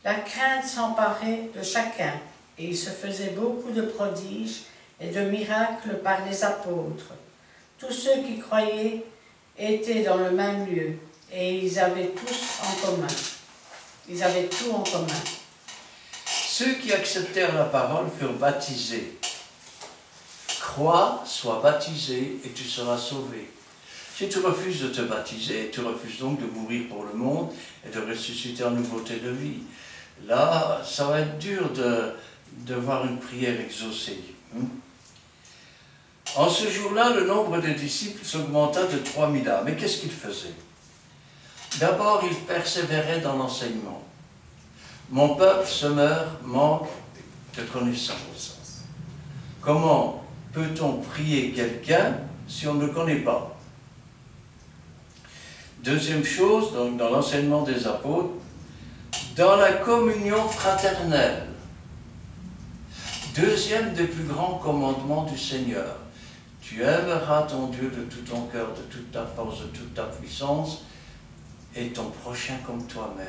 Speaker 2: La crainte s'emparait de chacun, et il se faisait beaucoup de prodiges et de miracles par les apôtres. Tous ceux qui croyaient étaient dans le même lieu, et ils avaient tous en commun. Ils avaient tout en commun.
Speaker 3: Ceux qui acceptèrent la parole furent baptisés. Crois, sois baptisé et tu seras sauvé. Si tu refuses de te baptiser, tu refuses donc de mourir pour le monde et de ressusciter en nouveauté de vie. Là, ça va être dur de voir une prière exaucée. En ce jour-là, le nombre des disciples s'augmenta de 3000 âmes. Mais qu'est-ce qu'ils faisaient? D'abord, ils persévéraient dans l'enseignement. Mon peuple se meurt, manque de connaissance. Comment peut-on prier quelqu'un si on ne le connaît pas? Deuxième chose, donc dans l'enseignement des apôtres, dans la communion fraternelle. Deuxième des plus grands commandements du Seigneur. Tu aimeras ton Dieu de tout ton cœur, de toute ta force, de toute ta puissance, et ton prochain comme toi-même.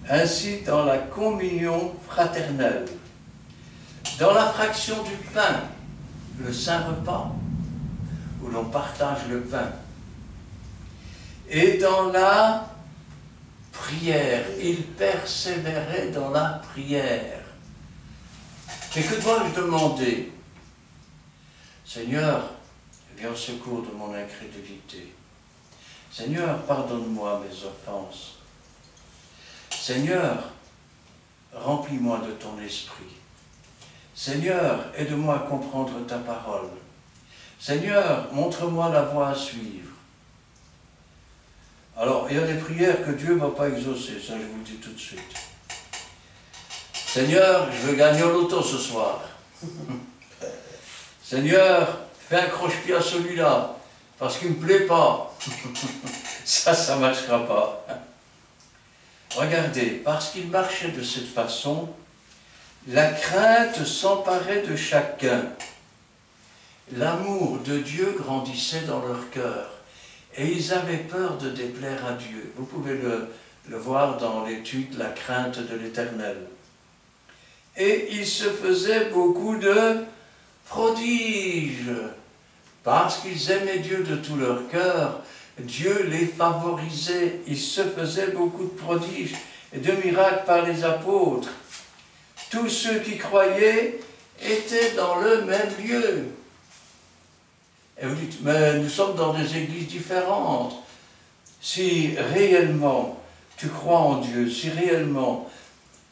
Speaker 3: Ainsi, dans la communion fraternelle, dans la fraction du pain, le saint repas, où l'on partage le pain, et dans la prière, il persévérait dans la prière. Et que dois-je demander? Seigneur, viens au secours de mon incrédulité. Seigneur, pardonne-moi mes offenses. Seigneur, remplis-moi de ton esprit. Seigneur, aide-moi à comprendre ta parole. Seigneur, montre-moi la voie à suivre. Alors, il y a des prières que Dieu ne va pas exaucer, ça je vous le dis tout de suite. Seigneur, je veux gagner au loto ce soir. Seigneur, fais un croche-pied à celui-là, parce qu'il ne me plaît pas. Ça ne marchera pas. Regardez, parce qu'ils marchaient de cette façon, la crainte s'emparait de chacun. L'amour de Dieu grandissait dans leur cœur. Et ils avaient peur de déplaire à Dieu. Vous pouvez le voir dans l'étude « La crainte de l'Éternel ». Et ils se faisaient beaucoup de prodiges. Parce qu'ils aimaient Dieu de tout leur cœur, Dieu les favorisait. Ils se faisaient beaucoup de prodiges et de miracles par les apôtres. Tous ceux qui croyaient étaient dans le même lieu. Et vous dites, mais nous sommes dans des églises différentes. Si réellement tu crois en Dieu, si réellement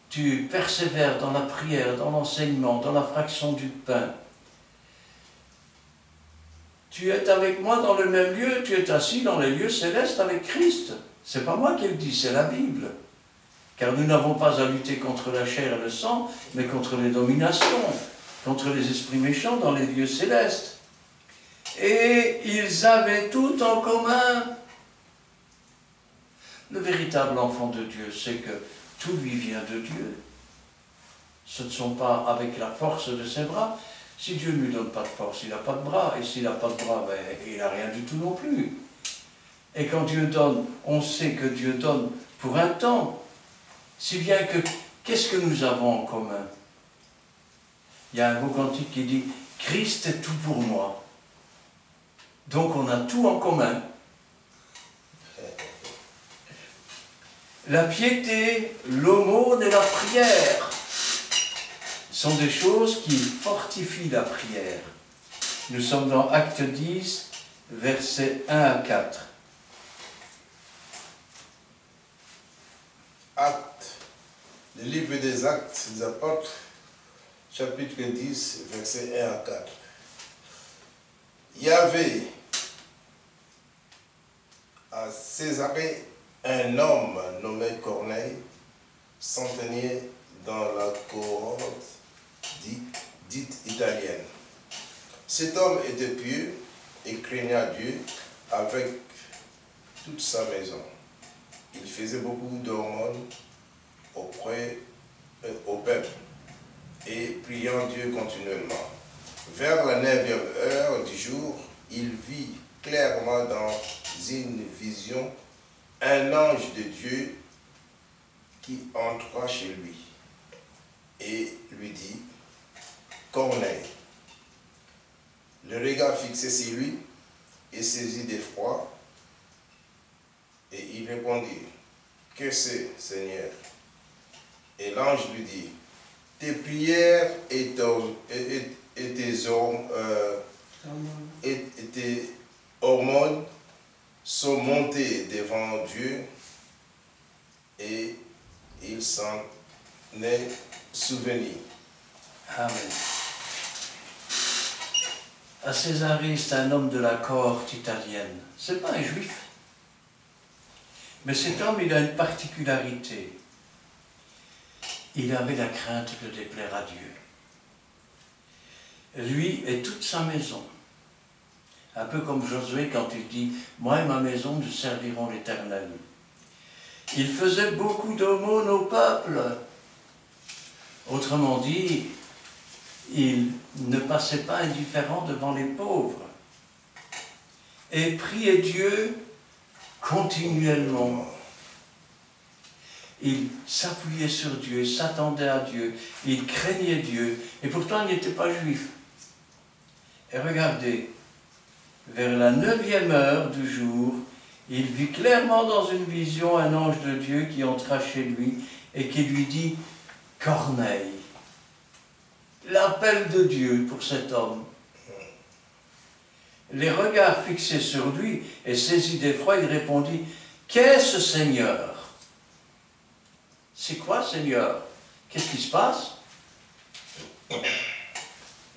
Speaker 3: tu persévères dans la prière, dans l'enseignement, dans la fraction du pain, tu es avec moi dans le même lieu, tu es assis dans les lieux célestes avec Christ. C'est pas moi qui le dis, c'est la Bible. Car nous n'avons pas à lutter contre la chair et le sang, mais contre les dominations, contre les esprits méchants dans les lieux célestes. Et ils avaient tout en commun. Le véritable enfant de Dieu, c'est que tout lui vient de Dieu. Ce ne sont pas avec la force de ses bras. Si Dieu ne lui donne pas de force, il n'a pas de bras. Et s'il n'a pas de bras, ben, il n'a rien du tout non plus. Et quand Dieu donne, on sait que Dieu donne pour un temps. Si bien que, qu'est-ce que nous avons en commun? Il y a un beau cantique qui dit « Christ est tout pour moi ». Donc on a tout en commun. La piété, l'aumône et la prière sont des choses qui fortifient la prière. Nous sommes dans Actes 10, versets 1 à 4.
Speaker 1: Actes, le livre des Actes des Apôtres, chapitre 10, versets 1 à 4. Il y avait à Césarée un homme nommé Corneille, centenier dans la cohorte dite italienne. Cet homme était pieux et craignait Dieu avec toute sa maison. Il faisait beaucoup d'aumônes au peuple et priant Dieu continuellement. Vers la 9e heure du jour, il vit clairement dans une vision un ange de Dieu qui entra chez lui et lui dit « Corneille ». Le regard fixé sur lui et saisi d'effroi, et il répondit « Que c'est, Seigneur ?» Et l'ange lui dit « Tes prières et tes hormones sont montées devant Dieu et il s'en est souvenu. »
Speaker 3: Amen. À Césarée, c'est un homme de la cohorte italienne. Ce n'est pas un juif. Mais cet homme, il a une particularité. Il avait la crainte de déplaire à Dieu. Lui et toute sa maison. Un peu comme Josué quand il dit « Moi et ma maison, nous servirons l'Éternel ». Il faisait beaucoup d'aumônes au peuple. Autrement dit, il ne passait pas indifférent devant les pauvres. Et priait Dieu continuellement. Il s'appuyait sur Dieu, s'attendait à Dieu, il craignait Dieu, et pourtant il n'était pas juif. Et regardez, vers la 9e heure du jour, il vit clairement dans une vision un ange de Dieu qui entra chez lui et qui lui dit « Corneille ». L'appel de Dieu pour cet homme. Les regards fixés sur lui et saisi d'effroi, il répondit « Qu'est-ce, Seigneur ?» C'est quoi, Seigneur? Qu'est-ce qui se passe?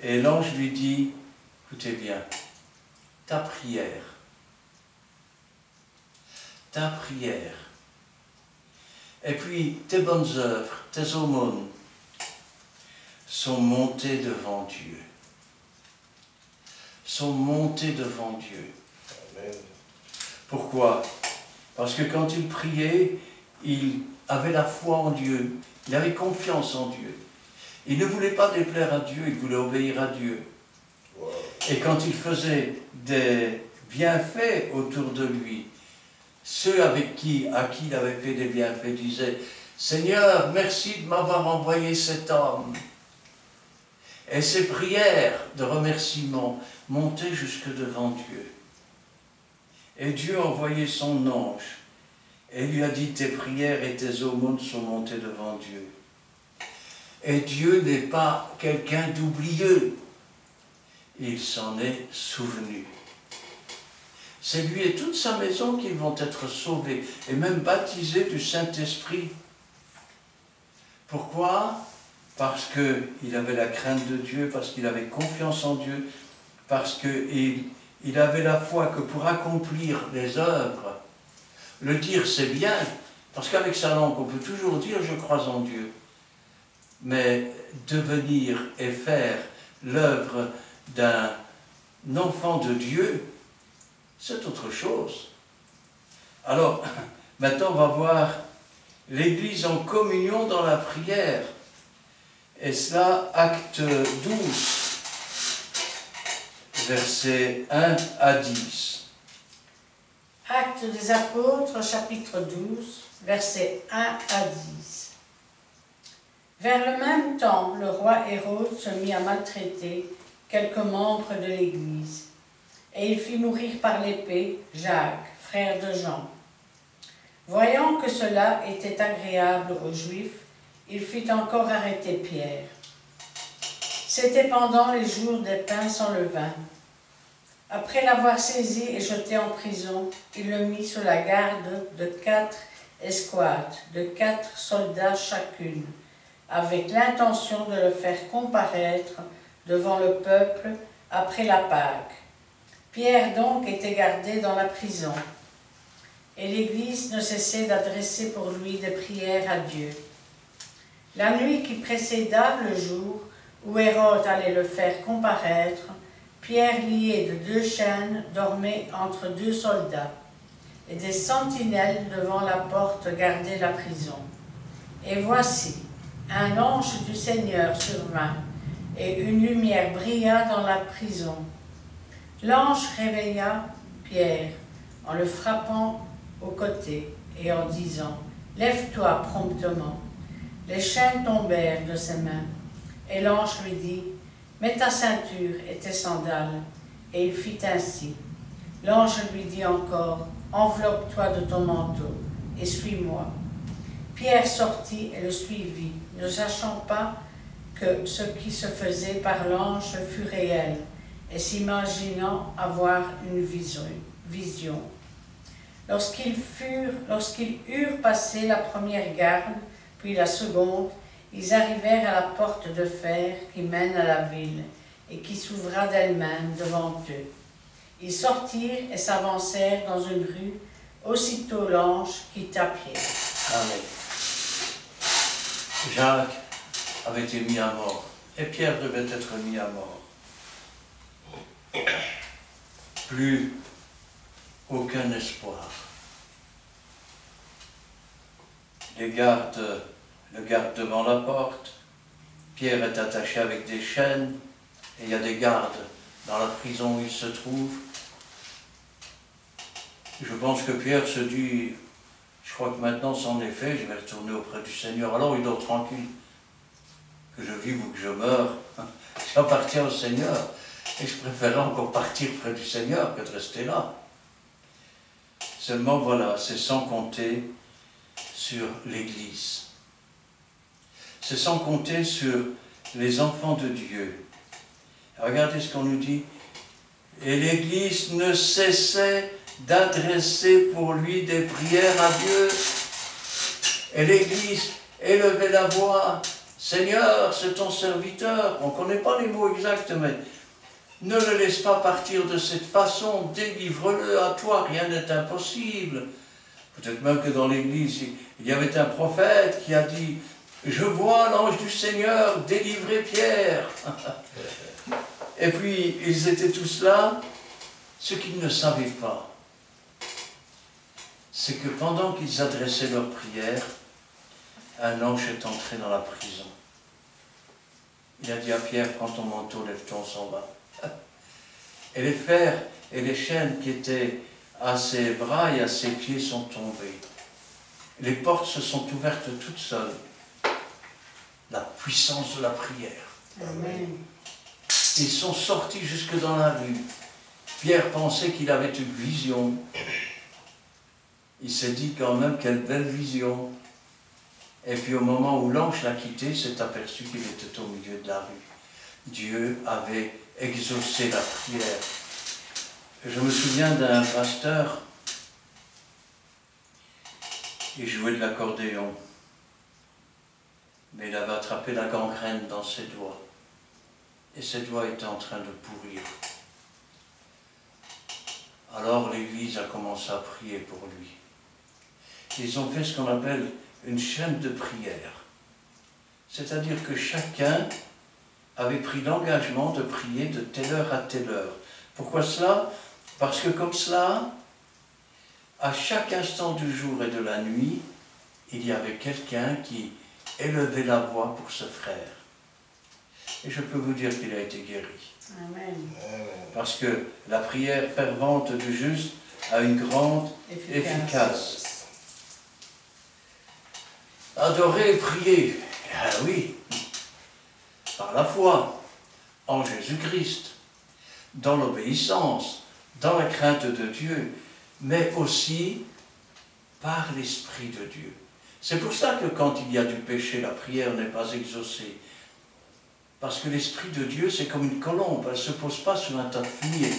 Speaker 3: Et l'ange lui dit, écoutez bien, ta prière, et puis tes bonnes œuvres, tes aumônes, sont montées devant Dieu. Sont montées devant Dieu.
Speaker 1: Amen.
Speaker 3: Pourquoi? Parce que quand il priait, il avait la foi en Dieu, il avait confiance en Dieu. Il ne voulait pas déplaire à Dieu, il voulait obéir à Dieu.
Speaker 1: Wow.
Speaker 3: Et quand il faisait des bienfaits autour de lui, ceux à qui il avait fait des bienfaits disaient « Seigneur, merci de m'avoir envoyé cet homme ». Et ses prières de remerciement montaient jusque devant Dieu. Et Dieu envoyait son ange et lui a dit, tes prières et tes aumônes sont montées devant Dieu. Et Dieu n'est pas quelqu'un d'oublieux. Il s'en est souvenu. C'est lui et toute sa maison qui vont être sauvés et même baptisés du Saint-Esprit. Pourquoi? Parce qu'il avait la crainte de Dieu, parce qu'il avait confiance en Dieu, parce qu'il avait la foi que pour accomplir les œuvres, le dire c'est bien, parce qu'avec sa langue on peut toujours dire je crois en Dieu, mais devenir et faire l'œuvre d'un enfant de Dieu, c'est autre chose. Alors, maintenant on va voir l'Église en communion dans la prière. Et cela, acte 12, versets 1 à 10.
Speaker 2: Actes des Apôtres, chapitre 12, versets 1 à 10. Vers le même temps, le roi Hérode se mit à maltraiter quelques membres de l'Église, et il fit mourir par l'épée Jacques, frère de Jean. Voyant que cela était agréable aux Juifs, il fit encore arrêter Pierre. C'était pendant les jours des pains sans levain. Après l'avoir saisi et jeté en prison, il le mit sous la garde de 4 escouades, de 4 soldats chacune, avec l'intention de le faire comparaître devant le peuple après la Pâque. Pierre donc était gardé dans la prison, et l'Église ne cessait d'adresser pour lui des prières à Dieu. La nuit qui précéda le jour où Hérode allait le faire comparaître, Pierre, lié de 2 chaînes, dormait entre 2 soldats, et des sentinelles devant la porte gardaient la prison. Et voici, un ange du Seigneur survint, et une lumière brilla dans la prison. L'ange réveilla Pierre, en le frappant au côté, et en disant « Lève-toi promptement ». Les chaînes tombèrent de ses mains, et l'ange lui dit « Mets ta ceinture et tes sandales ». Et il fit ainsi. L'ange lui dit encore « Enveloppe-toi de ton manteau, et suis-moi ». Pierre sortit et le suivit, ne sachant pas que ce qui se faisait par l'ange fut réel, et s'imaginant avoir une vision. Lorsqu'ils eurent passé la première garde, puis la seconde, ils arrivèrent à la porte de fer qui mène à la ville et qui s'ouvra d'elle-même devant eux. Ils sortirent et s'avancèrent dans une rue. Aussitôt l'ange quitta Pierre.
Speaker 3: Amen. Jacques avait été mis à mort et Pierre devait être mis à mort. Plus aucun espoir. Le garde devant la porte. Pierre est attaché avec des chaînes et il y a des gardes dans la prison où il se trouve. Je pense que Pierre se dit, je crois que maintenant c'en est fait, je vais retourner auprès du Seigneur. Alors il dort tranquille. Que je vive ou que je meure, j'appartiens au Seigneur. Et je préférerais encore partir près du Seigneur que de rester là. Seulement voilà, c'est sans compter sur l'Église. C'est sans compter sur les enfants de Dieu. Regardez ce qu'on nous dit. Et l'Église ne cessait d'adresser pour lui des prières à Dieu. Et l'Église élevait la voix. Seigneur, c'est ton serviteur. On ne connaît pas les mots exacts, mais ne le laisse pas partir de cette façon. Délivre-le à toi, rien n'est impossible. Peut-être même que dans l'Église, il y avait un prophète qui a dit « Je vois l'ange du Seigneur délivrer Pierre. » Et puis, ils étaient tous là. Ce qu'ils ne savaient pas, c'est que pendant qu'ils adressaient leurs prières, un ange est entré dans la prison. Il a dit à Pierre, prends ton manteau, lève-toi, on s'en va. Et les fers et les chaînes qui étaient à ses bras et à ses pieds sont tombés. Les portes se sont ouvertes toutes seules. La puissance de la prière.
Speaker 2: Amen.
Speaker 3: Ils sont sortis jusque dans la rue. Pierre pensait qu'il avait une vision. Il s'est dit quand même, quelle belle vision. Et puis au moment où l'ange l'a quitté, il s'est aperçu qu'il était au milieu de la rue. Dieu avait exaucé la prière. Je me souviens d'un pasteur, il jouait de l'accordéon, mais il avait attrapé la gangrène dans ses doigts, et ses doigts étaient en train de pourrir. Alors l'Église a commencé à prier pour lui. Ils ont fait ce qu'on appelle une chaîne de prière. C'est-à-dire que chacun avait pris l'engagement de prier de telle heure à telle heure. Pourquoi cela? Parce que comme cela, à chaque instant du jour et de la nuit, il y avait quelqu'un qui élevait la voix pour ce frère. Et je peux vous dire qu'il a été guéri.
Speaker 2: Amen.
Speaker 3: Parce que la prière fervente du juste a une grande efficace. Adorer et prier, ah oui, par la foi, en Jésus-Christ, dans l'obéissance, dans la crainte de Dieu, mais aussi par l'Esprit de Dieu. C'est pour ça que quand il y a du péché, la prière n'est pas exaucée. Parce que l'Esprit de Dieu, c'est comme une colombe, elle ne se pose pas sur un tas de fumier.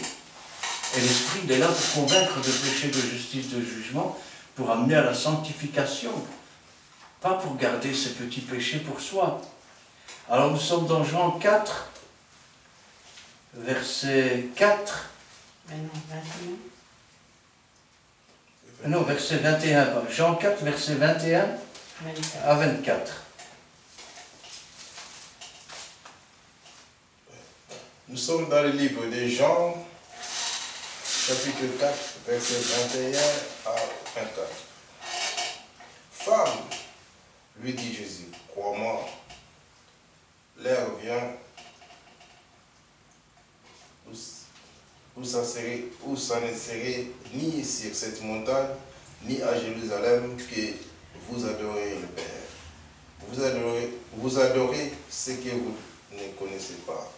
Speaker 3: Et l'Esprit, il est là pour convaincre de péché, de justice, de jugement, pour amener à la sanctification. Pas pour garder ses petits péchés pour soi. Alors nous sommes dans Jean 4, verset 4. Non, verset 21. Jean 4, verset 21 à 24.
Speaker 1: Nous sommes dans le livre de Jean, chapitre 4, verset 21 à 24. Femme, lui dit Jésus, crois-moi, l'heure vient où ça ne serait ni sur cette montagne, ni à Jérusalem que vous adorez le Père. Vous adorez ce que vous ne connaissez pas.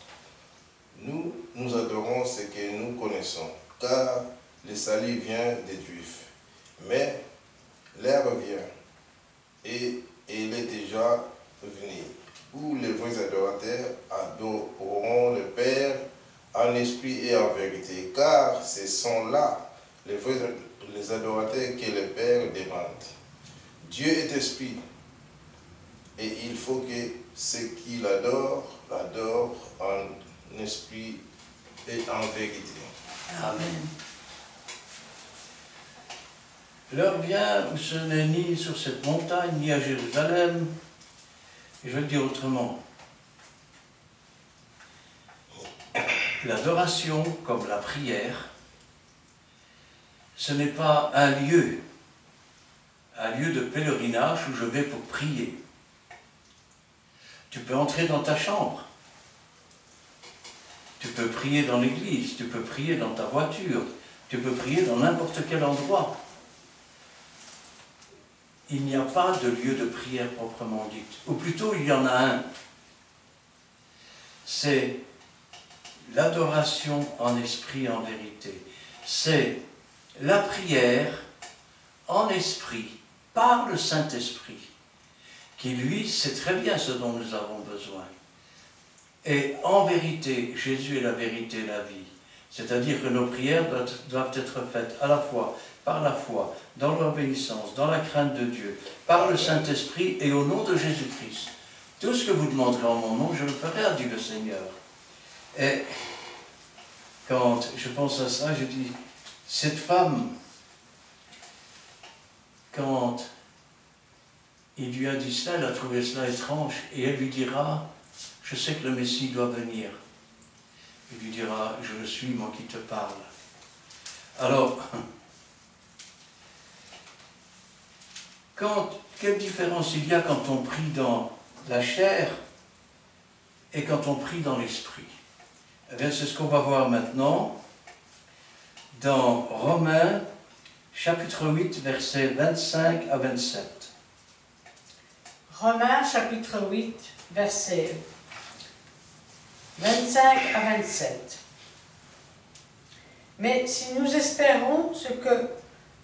Speaker 1: Nous adorons ce que nous connaissons, car le salut vient des Juifs. Mais l'heure vient, et il est déjà venu, où les vrais adorateurs adoreront le Père en esprit et en vérité, car ce sont là les adorateurs que le Père demande. Dieu est esprit, et il faut que ceux qui l'adorent en esprit et en vérité.
Speaker 3: Amen. L'heure vient où ce n'est ni sur cette montagne, ni à Jérusalem. Et je vais le dire autrement. L'adoration, comme la prière, ce n'est pas un lieu de pèlerinage où je vais pour prier. Tu peux entrer dans ta chambre. Tu peux prier dans l'église, tu peux prier dans ta voiture, tu peux prier dans n'importe quel endroit. Il n'y a pas de lieu de prière proprement dit. Ou plutôt, il y en a un. C'est l'adoration en esprit, en vérité. C'est la prière en esprit, par le Saint-Esprit, qui lui sait très bien ce dont nous avons besoin. Et en vérité, Jésus est la vérité et la vie. C'est-à-dire que nos prières doivent être faites à la fois par la foi, dans l'obéissance, dans la crainte de Dieu, par le Saint-Esprit et au nom de Jésus-Christ. Tout ce que vous demanderez en mon nom, je le ferai, a dit le Seigneur. Et quand je pense à ça, je dis, cette femme, quand il lui a dit cela, elle a trouvé cela étrange, et elle lui dira, je sais que le Messie doit venir. Il lui dira, je le suis, moi qui te parle. Alors, quelle différence il y a quand on prie dans la chair et quand on prie dans l'esprit? Eh bien, c'est ce qu'on va voir maintenant dans Romains, chapitre 8, versets 25 à 27.
Speaker 2: Romains, chapitre 8, versets 25 à 27. Mais si nous espérons ce que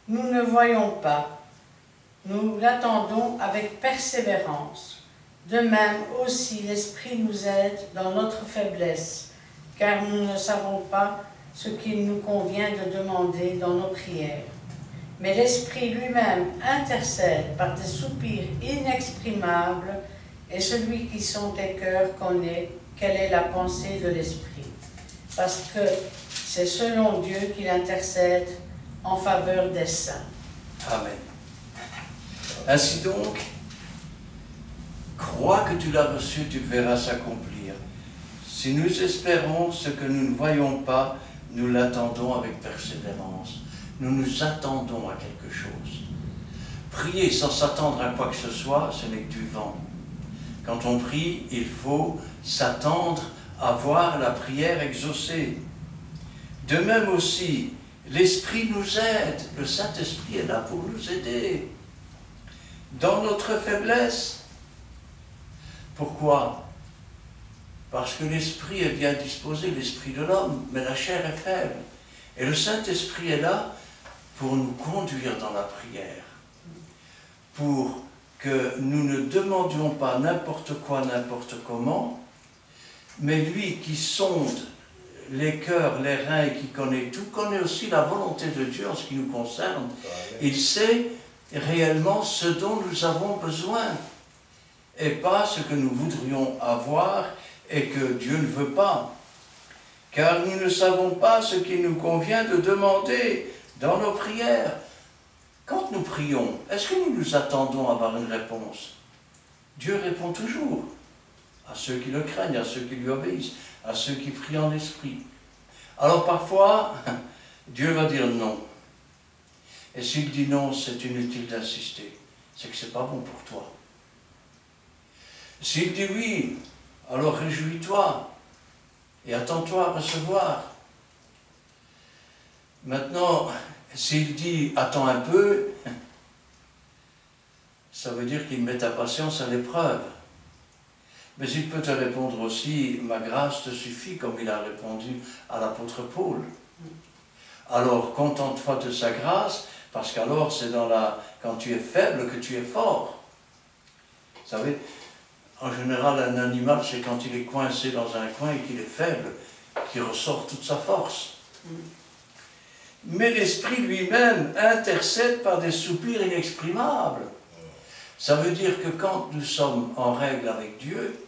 Speaker 2: nous ne voyons pas, nous l'attendons avec persévérance. De même aussi l'Esprit nous aide dans notre faiblesse, car nous ne savons pas ce qu'il nous convient de demander dans nos prières. Mais l'Esprit lui-même intercède par des soupirs inexprimables, et celui qui sonde les cœurs connaît quelle est la pensée de l'Esprit, parce que c'est selon Dieu qu'il intercède en faveur des saints.
Speaker 3: Amen. Ainsi donc, crois que tu l'as reçu, tu verras s'accomplir. Si nous espérons ce que nous ne voyons pas, nous l'attendons avec persévérance. Nous nous attendons à quelque chose. Prier sans s'attendre à quoi que ce soit, ce n'est que du vent. Quand on prie, il faut s'attendre à voir la prière exaucée. De même aussi, l'Esprit nous aide. Le Saint-Esprit est là pour nous aider. Dans notre faiblesse. Pourquoi? Parce que l'Esprit est bien disposé, l'Esprit de l'homme, mais la chair est faible. Et le Saint-Esprit est là pour nous conduire dans la prière, pour que nous ne demandions pas n'importe quoi, n'importe comment, mais lui qui sonde les cœurs, les reins et qui connaît tout, connaît aussi la volonté de Dieu en ce qui nous concerne. Il sait réellement ce dont nous avons besoin, et pas ce que nous voudrions avoir et que Dieu ne veut pas. Car nous ne savons pas ce qu'il nous convient de demander dans nos prières. Quand nous prions, est-ce que nous nous attendons à avoir une réponse? Dieu répond toujours à ceux qui le craignent, à ceux qui lui obéissent, à ceux qui prient en esprit. Alors parfois, Dieu va dire non. Et s'il dit non, c'est inutile d'insister. C'est que ce n'est pas bon pour toi. S'il dit oui, alors réjouis-toi et attends-toi à recevoir. Maintenant, s'il dit attends un peu, ça veut dire qu'il met ta patience à l'épreuve. Mais il peut te répondre aussi, ma grâce te suffit, comme il a répondu à l'apôtre Paul. Alors contente-toi de sa grâce, parce qu'alors c'est quand tu es faible que tu es fort. Vous savez, en général, un animal, c'est quand il est coincé dans un coin et qu'il est faible, qu'il ressort toute sa force. Mais l'Esprit lui-même intercède par des soupirs inexprimables. Ça veut dire que quand nous sommes en règle avec Dieu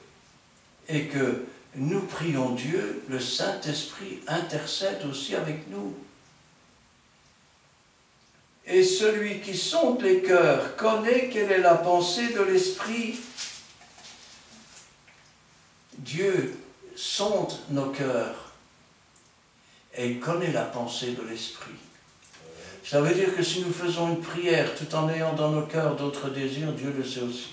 Speaker 3: et que nous prions Dieu, le Saint-Esprit intercède aussi avec nous. Et celui qui sonde les cœurs connaît quelle est la pensée de l'Esprit. Dieu sonde nos cœurs et il connaît la pensée de l'Esprit. Ça veut dire que si nous faisons une prière tout en ayant dans nos cœurs d'autres désirs, Dieu le sait aussi.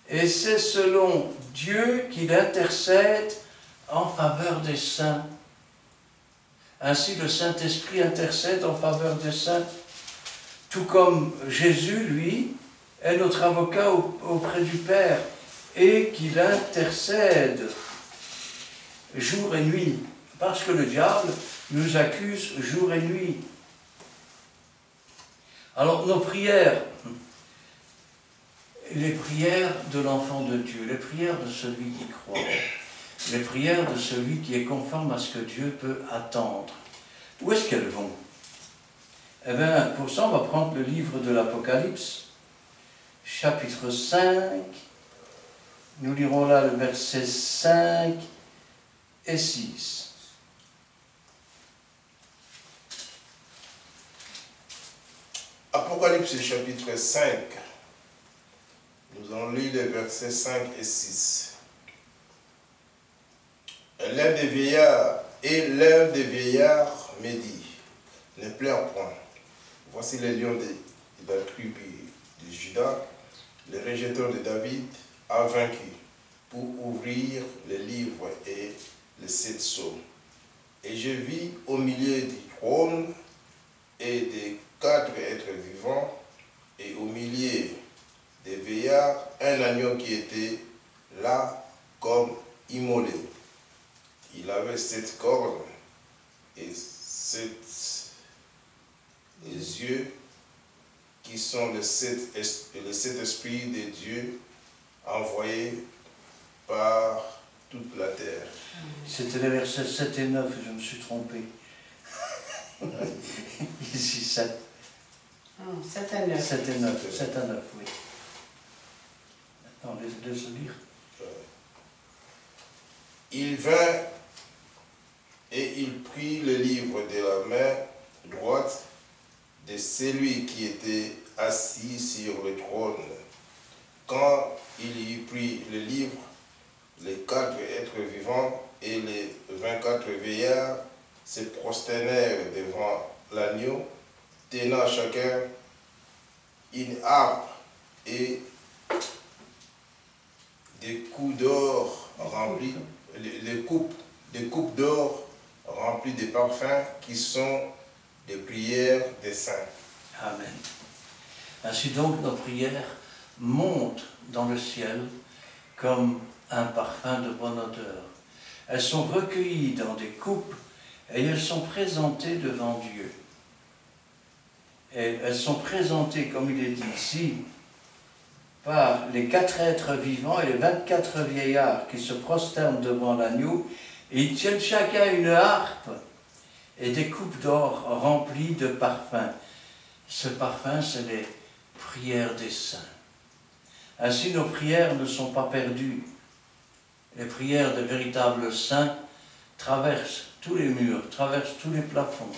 Speaker 3: Et c'est selon Dieu qu'il intercède en faveur des saints. Ainsi, le Saint-Esprit intercède en faveur des saints, tout comme Jésus, lui, est notre avocat auprès du Père, et qu'il intercède jour et nuit, parce que le diable nous accuse jour et nuit. Alors nos prières, les prières de l'enfant de Dieu, les prières de celui qui croit, les prières de celui qui est conforme à ce que Dieu peut attendre, où est-ce qu'elles vont? Eh bien, pour ça, on va prendre le livre de l'Apocalypse, chapitre 5, nous lirons là le verset 5 et 6.
Speaker 1: Apocalypse chapitre 5, nous allons lire les versets 5 et 6. L'un des vieillards me dit, ne pleure point. Voici les lions de la tribu de Juda, le rejeton de David a vaincu pour ouvrir les livres et les 7 sceaux. Et je vis au milieu du trône et des 4 êtres vivants, et au milieu des vieillards, un agneau qui était là comme immolé. Il avait 7 cornes et 7 yeux, qui sont les 7 esprits de Dieu envoyés par toute la terre.
Speaker 3: C'était les versets 7 et 9, je me suis trompé. Ici 7.
Speaker 2: 7 à 9.
Speaker 3: 7 et 9, 7 à 9, oui. Maintenant, laisse lire.
Speaker 1: Il vint et il prit le livre de la main droite de celui qui était assis sur le trône. Quand il eut pris le livre, les 4 êtres vivants et les 24 vieillards se prosternèrent devant l'agneau, tenant chacun une harpe et des coups d'or remplis, des coupes d'or remplies de parfums qui sont des prières des saints.
Speaker 3: Amen. Ainsi donc, nos prières montent dans le ciel comme un parfum de bonne odeur. Elles sont recueillies dans des coupes et elles sont présentées devant Dieu. Et elles sont présentées, comme il est dit ici, par les 4 êtres vivants et les 24 vieillards qui se prosternent devant l'agneau, et ils tiennent chacun une harpe et des coupes d'or remplies de parfums. Ce parfum, c'est les prières des saints. Ainsi, nos prières ne sont pas perdues. Les prières des véritables saints traversent tous les murs, traversent tous les plafonds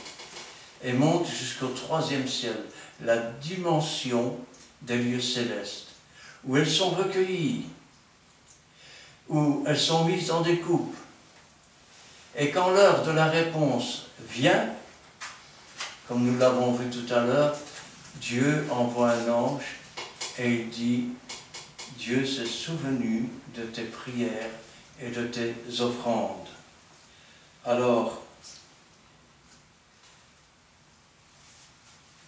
Speaker 3: et montent jusqu'au 3e ciel, la dimension des lieux célestes, où elles sont recueillies, où elles sont mises dans des coupes. Et quand l'heure de la réponse vient, comme nous l'avons vu tout à l'heure, Dieu envoie un ange et il dit « Dieu s'est souvenu de tes prières et de tes offrandes. » Alors,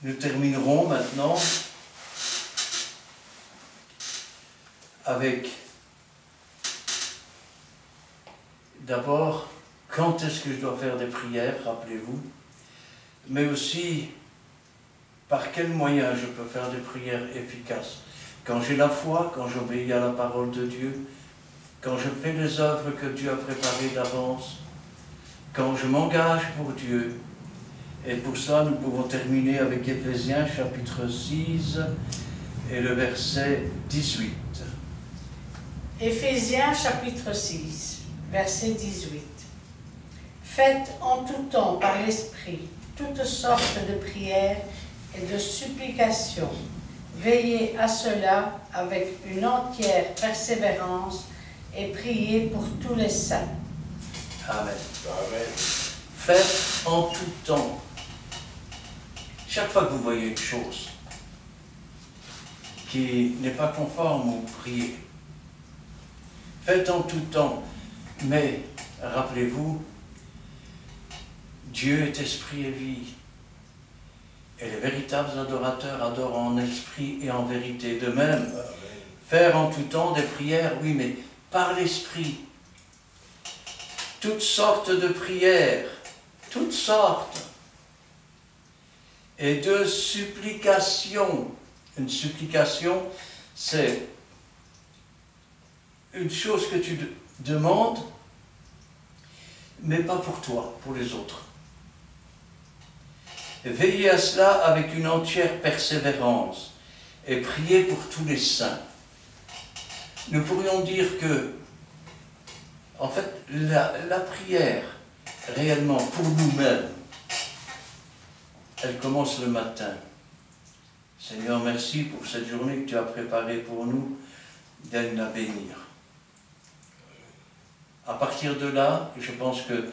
Speaker 3: nous terminerons maintenant avec d'abord quand est-ce que je dois faire des prières, rappelez-vous, mais aussi par quels moyens je peux faire des prières efficaces. Quand j'ai la foi, quand j'obéis à la parole de Dieu, quand je fais les œuvres que Dieu a préparées d'avance, quand je m'engage pour Dieu. Et pour ça, nous pouvons terminer avec Éphésiens chapitre 6 et le verset 18.
Speaker 2: Éphésiens chapitre 6, verset 18. Faites en tout temps par l'Esprit toutes sortes de prières et de supplications. Veillez à cela avec une entière persévérance et priez pour tous les saints.
Speaker 3: Amen.
Speaker 1: Amen.
Speaker 3: Faites en tout temps. Chaque fois que vous voyez une chose qui n'est pas conforme au prier, faites en tout temps. Mais rappelez-vous, Dieu est esprit et vie. Et les véritables adorateurs adorent en esprit et en vérité. De même,
Speaker 1: Amen.
Speaker 3: faire en tout temps des prières, oui, mais par l'esprit. Toutes sortes de prières, toutes sortes. Et de supplications. Une supplication, c'est une chose que tu demandes, mais pas pour toi, pour les autres. Veillez à cela avec une entière persévérance et priez pour tous les saints. Nous pourrions dire que, en fait, la prière, réellement, pour nous-mêmes, elle commence le matin. Seigneur, merci pour cette journée que tu as préparée pour nous, d'aide la bénir. À partir de là, je pense que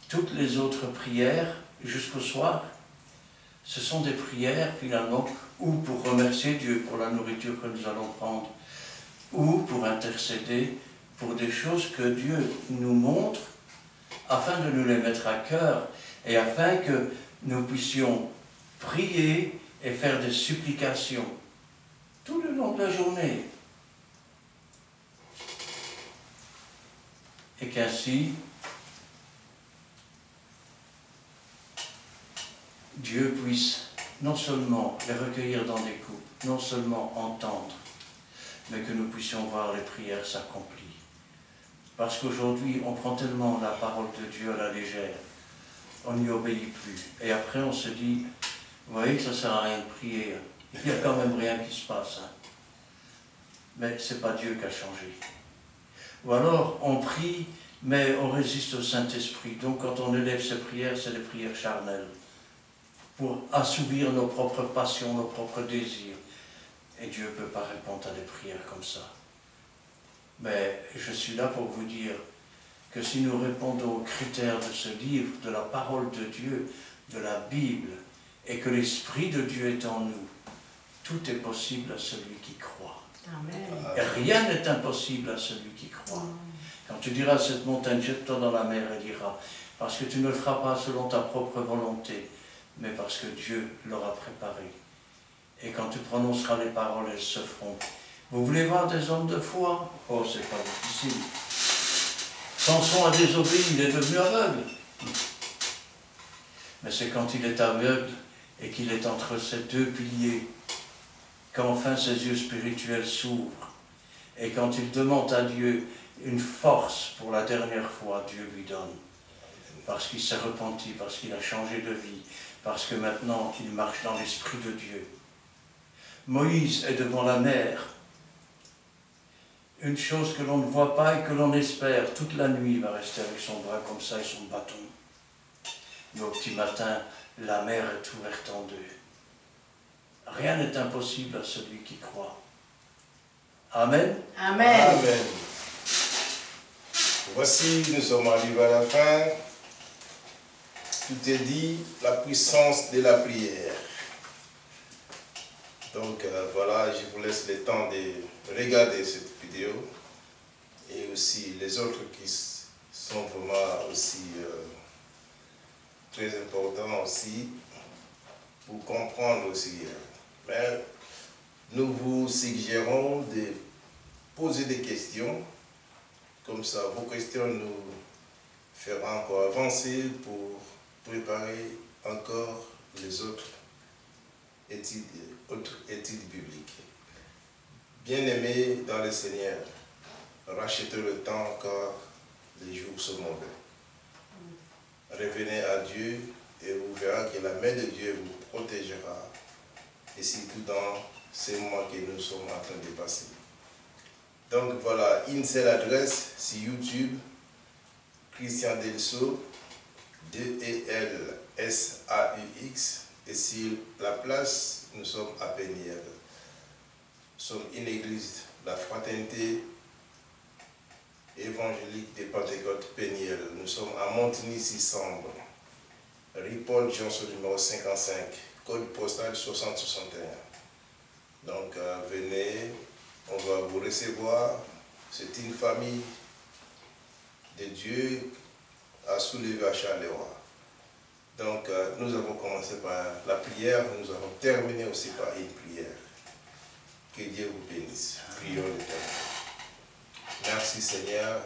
Speaker 3: toutes les autres prières, jusqu'au soir, ce sont des prières, finalement, ou pour remercier Dieu pour la nourriture que nous allons prendre, ou pour intercéder pour des choses que Dieu nous montre, afin de nous les mettre à cœur, et afin que nous puissions prier et faire des supplications tout le long de la journée. Et qu'ainsi, Dieu puisse non seulement les recueillir dans des coupes, non seulement entendre, mais que nous puissions voir les prières s'accomplir Parce qu'aujourd'hui, on prend tellement la parole de Dieu à la légère, on n'y obéit plus. Et après, on se dit, vous voyez que ça ne sert à rien de prier, il n'y a quand même rien qui se passe. Hein. Mais ce n'est pas Dieu qui a changé. Ou alors, on prie, mais on résiste au Saint-Esprit. Donc, quand on élève ces prières, c'est des prières charnelles, pour assouvir nos propres passions, nos propres désirs. Et Dieu ne peut pas répondre à des prières comme ça. Mais je suis là pour vous dire que si nous répondons aux critères de ce livre, de la parole de Dieu, de la Bible, et que l'Esprit de Dieu est en nous, tout est possible à celui qui croit.
Speaker 2: Amen.
Speaker 3: Et rien n'est impossible à celui qui croit. Quand tu diras à cette montagne, jette-toi dans la mer, elle dira, parce que tu ne le feras pas selon ta propre volonté, mais parce que Dieu l'aura préparé. Et quand tu prononceras les paroles, elles se feront. Vous voulez voir des hommes de foi? Oh, c'est pas difficile. Samson a désobéi, il est devenu aveugle. Mais c'est quand il est aveugle et qu'il est entre ces deux piliers qu'enfin ses yeux spirituels s'ouvrent. Et quand il demande à Dieu une force pour la dernière fois, Dieu lui donne. Parce qu'il s'est repenti, parce qu'il a changé de vie, parce que maintenant il marche dans l'Esprit de Dieu. Moïse est devant la mer. Une chose que l'on ne voit pas et que l'on espère, toute la nuit il va rester avec son bras comme ça et son bâton. Mais au petit matin, la mer est ouverte en deux. Rien n'est impossible à celui qui croit. Amen.
Speaker 2: Amen.
Speaker 1: Amen. Voici, nous sommes arrivés à la fin. Tout est dit, la puissance de la prière. Donc voilà, je vous laisse le temps de regarder cette vidéo et aussi les autres qui sont vraiment aussi très importants aussi pour comprendre aussi. Mais nous vous suggérons de poser des questions, comme ça vos questions nous feront encore avancer pour préparer encore les autres études bibliques. Bien-aimés dans le Seigneur, rachetez le temps car les jours sont mauvais. Revenez à Dieu et vous verrez que la main de Dieu vous protégera, et surtout dans ces mois que nous sommes en train de passer. Donc voilà, une seule adresse sur YouTube, Christian Delso, D-E-L-S-A-U-X, et sur la place, nous sommes à Péniel. Nous sommes une église, la Fraternité évangélique des Pentecôtes Péniel. Nous sommes à Montigny-Sambre, rue Paul Johnson numéro 55, code postal 6061. Donc venez, on va vous recevoir. C'est une famille de Dieu à soulever à Charleroi. Donc nous avons commencé par la prière, nous avons terminé aussi par une prière. Que Dieu vous bénisse. Prions l'Éternel. Merci Seigneur.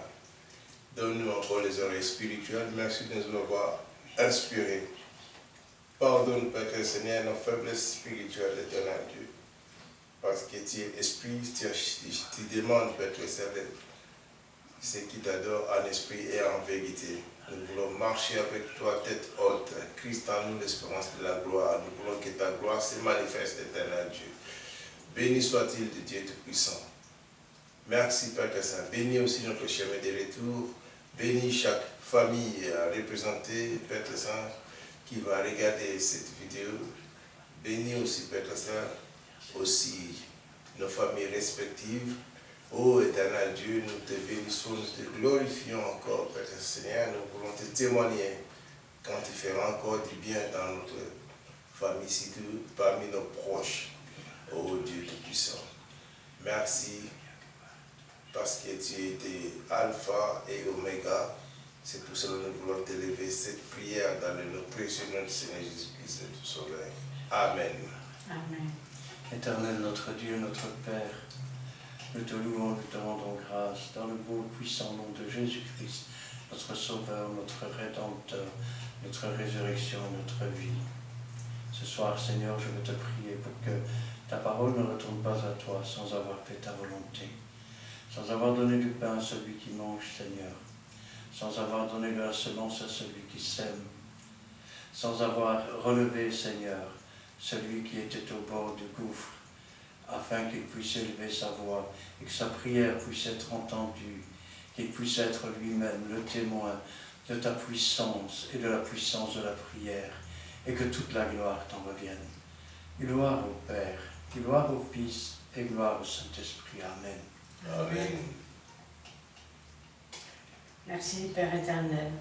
Speaker 1: Donne-nous encore les oreilles spirituelles. Merci de nous avoir inspirés. Pardonne, Père Seigneur, nos faiblesses spirituelles, Éternel Dieu. Parce que tu es esprit, tu demandes, Père Céleste, ceux qui t'adorent en esprit et en vérité. Nous voulons marcher avec toi, tête haute. Christ en nous, l'espérance de la gloire. Nous voulons que ta gloire se manifeste, Éternel Dieu. Béni soit-il de Dieu Tout-Puissant. Merci, Père Saint. Bénis aussi notre chemin de retour. Bénis chaque famille représentée, Père Saint, qui va regarder cette vidéo. Bénis aussi, Père Saint, aussi nos familles respectives. Ô éternel Dieu, nous te bénissons, nous te glorifions encore, Père Seigneur. Nous voulons te témoigner quand tu feras encore du bien dans notre famille, surtout parmi nos proches. Ô Dieu Tout-Puissant. Merci parce que tu étais Alpha et Oméga. C'est pour cela que nous voulons t'élever cette prière dans le nom précieux de notre Seigneur Jésus-Christ et tout Sauveur. Amen.
Speaker 2: Amen.
Speaker 3: Éternel notre Dieu, notre Père, nous te louons, nous te rendons grâce dans le beau et puissant nom de Jésus-Christ, notre Sauveur, notre Rédempteur, notre résurrection et notre vie. Ce soir, Seigneur, je veux te prier pour que ta parole ne retourne pas à toi sans avoir fait ta volonté. sans avoir donné du pain à celui qui mange, Seigneur, sans avoir donné de la semence à celui qui sème, sans avoir relevé, Seigneur, celui qui était au bord du gouffre, afin qu'il puisse élever sa voix et que sa prière puisse être entendue, qu'il puisse être lui-même le témoin de ta puissance et de la puissance de la prière, et que toute la gloire t'en revienne. Gloire au Père, gloire au Fils et gloire au Saint-Esprit. Amen.
Speaker 1: Amen.
Speaker 2: Merci, Père éternel,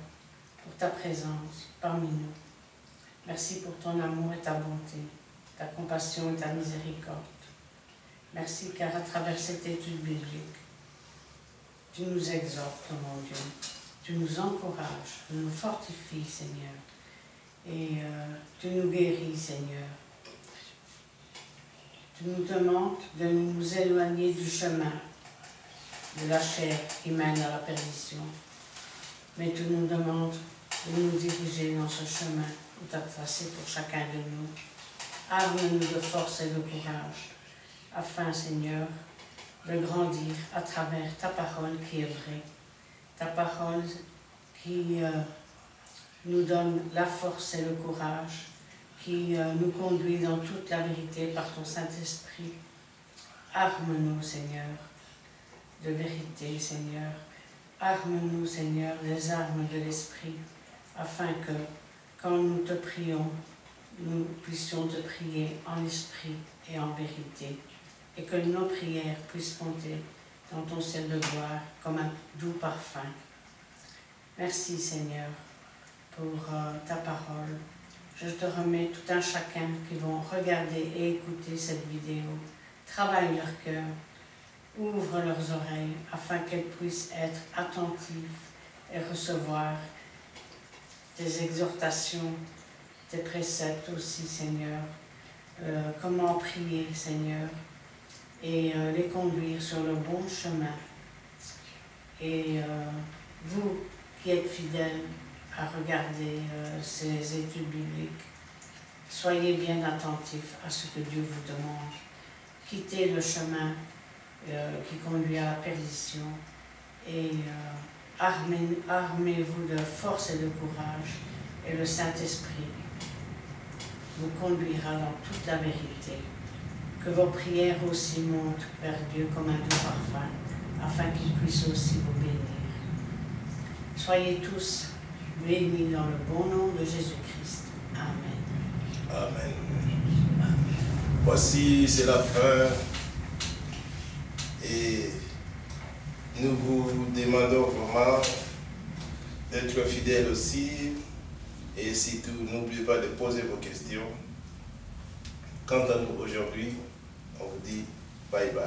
Speaker 2: pour ta présence parmi nous. Merci pour ton amour et ta bonté, ta compassion et ta miséricorde. Merci car à travers cette étude biblique, tu nous exhortes, mon Dieu, tu nous encourages, tu nous fortifies, Seigneur, et tu nous guéris, Seigneur. Tu nous demandes de nous éloigner du chemin de la chair qui mène à la perdition, mais tu nous demandes de nous diriger dans ce chemin où tu as tracé pour chacun de nous. Arme-nous de force et de courage, afin, Seigneur, de grandir à travers ta parole qui est vraie, ta parole qui nous donne la force et le courage, qui nous conduit dans toute la vérité par ton Saint-Esprit. Arme-nous, Seigneur, de vérité, Seigneur. Arme-nous, Seigneur, des armes de l'Esprit, afin que, quand nous te prions, nous puissions te prier en esprit et en vérité, et que nos prières puissent monter dans ton ciel de gloire comme un doux parfum. Merci, Seigneur, pour ta parole. Je te remets tout un chacun qui vont regarder et écouter cette vidéo. Travaille leur cœur, ouvre leurs oreilles afin qu'elles puissent être attentives et recevoir tes exhortations, tes préceptes aussi, Seigneur. Comment prier, Seigneur, et les conduire sur le bon chemin. Et vous qui êtes fidèles à regarder ces études bibliques, soyez bien attentifs à ce que Dieu vous demande. Quittez le chemin qui conduit à la perdition et armez-vous de force et de courage, et le Saint-Esprit vous conduira dans toute la vérité. Que vos prières aussi montent vers Dieu comme un doux parfum, afin qu'il puisse aussi vous bénir. Soyez tous bénis dans le bon nom de Jésus-Christ. Amen.
Speaker 1: Amen. Voici, c'est la fin. Et nous vous demandons vraiment d'être fidèles aussi. Et surtout, n'oubliez pas de poser vos questions. Quant à nous aujourd'hui, on vous dit bye bye.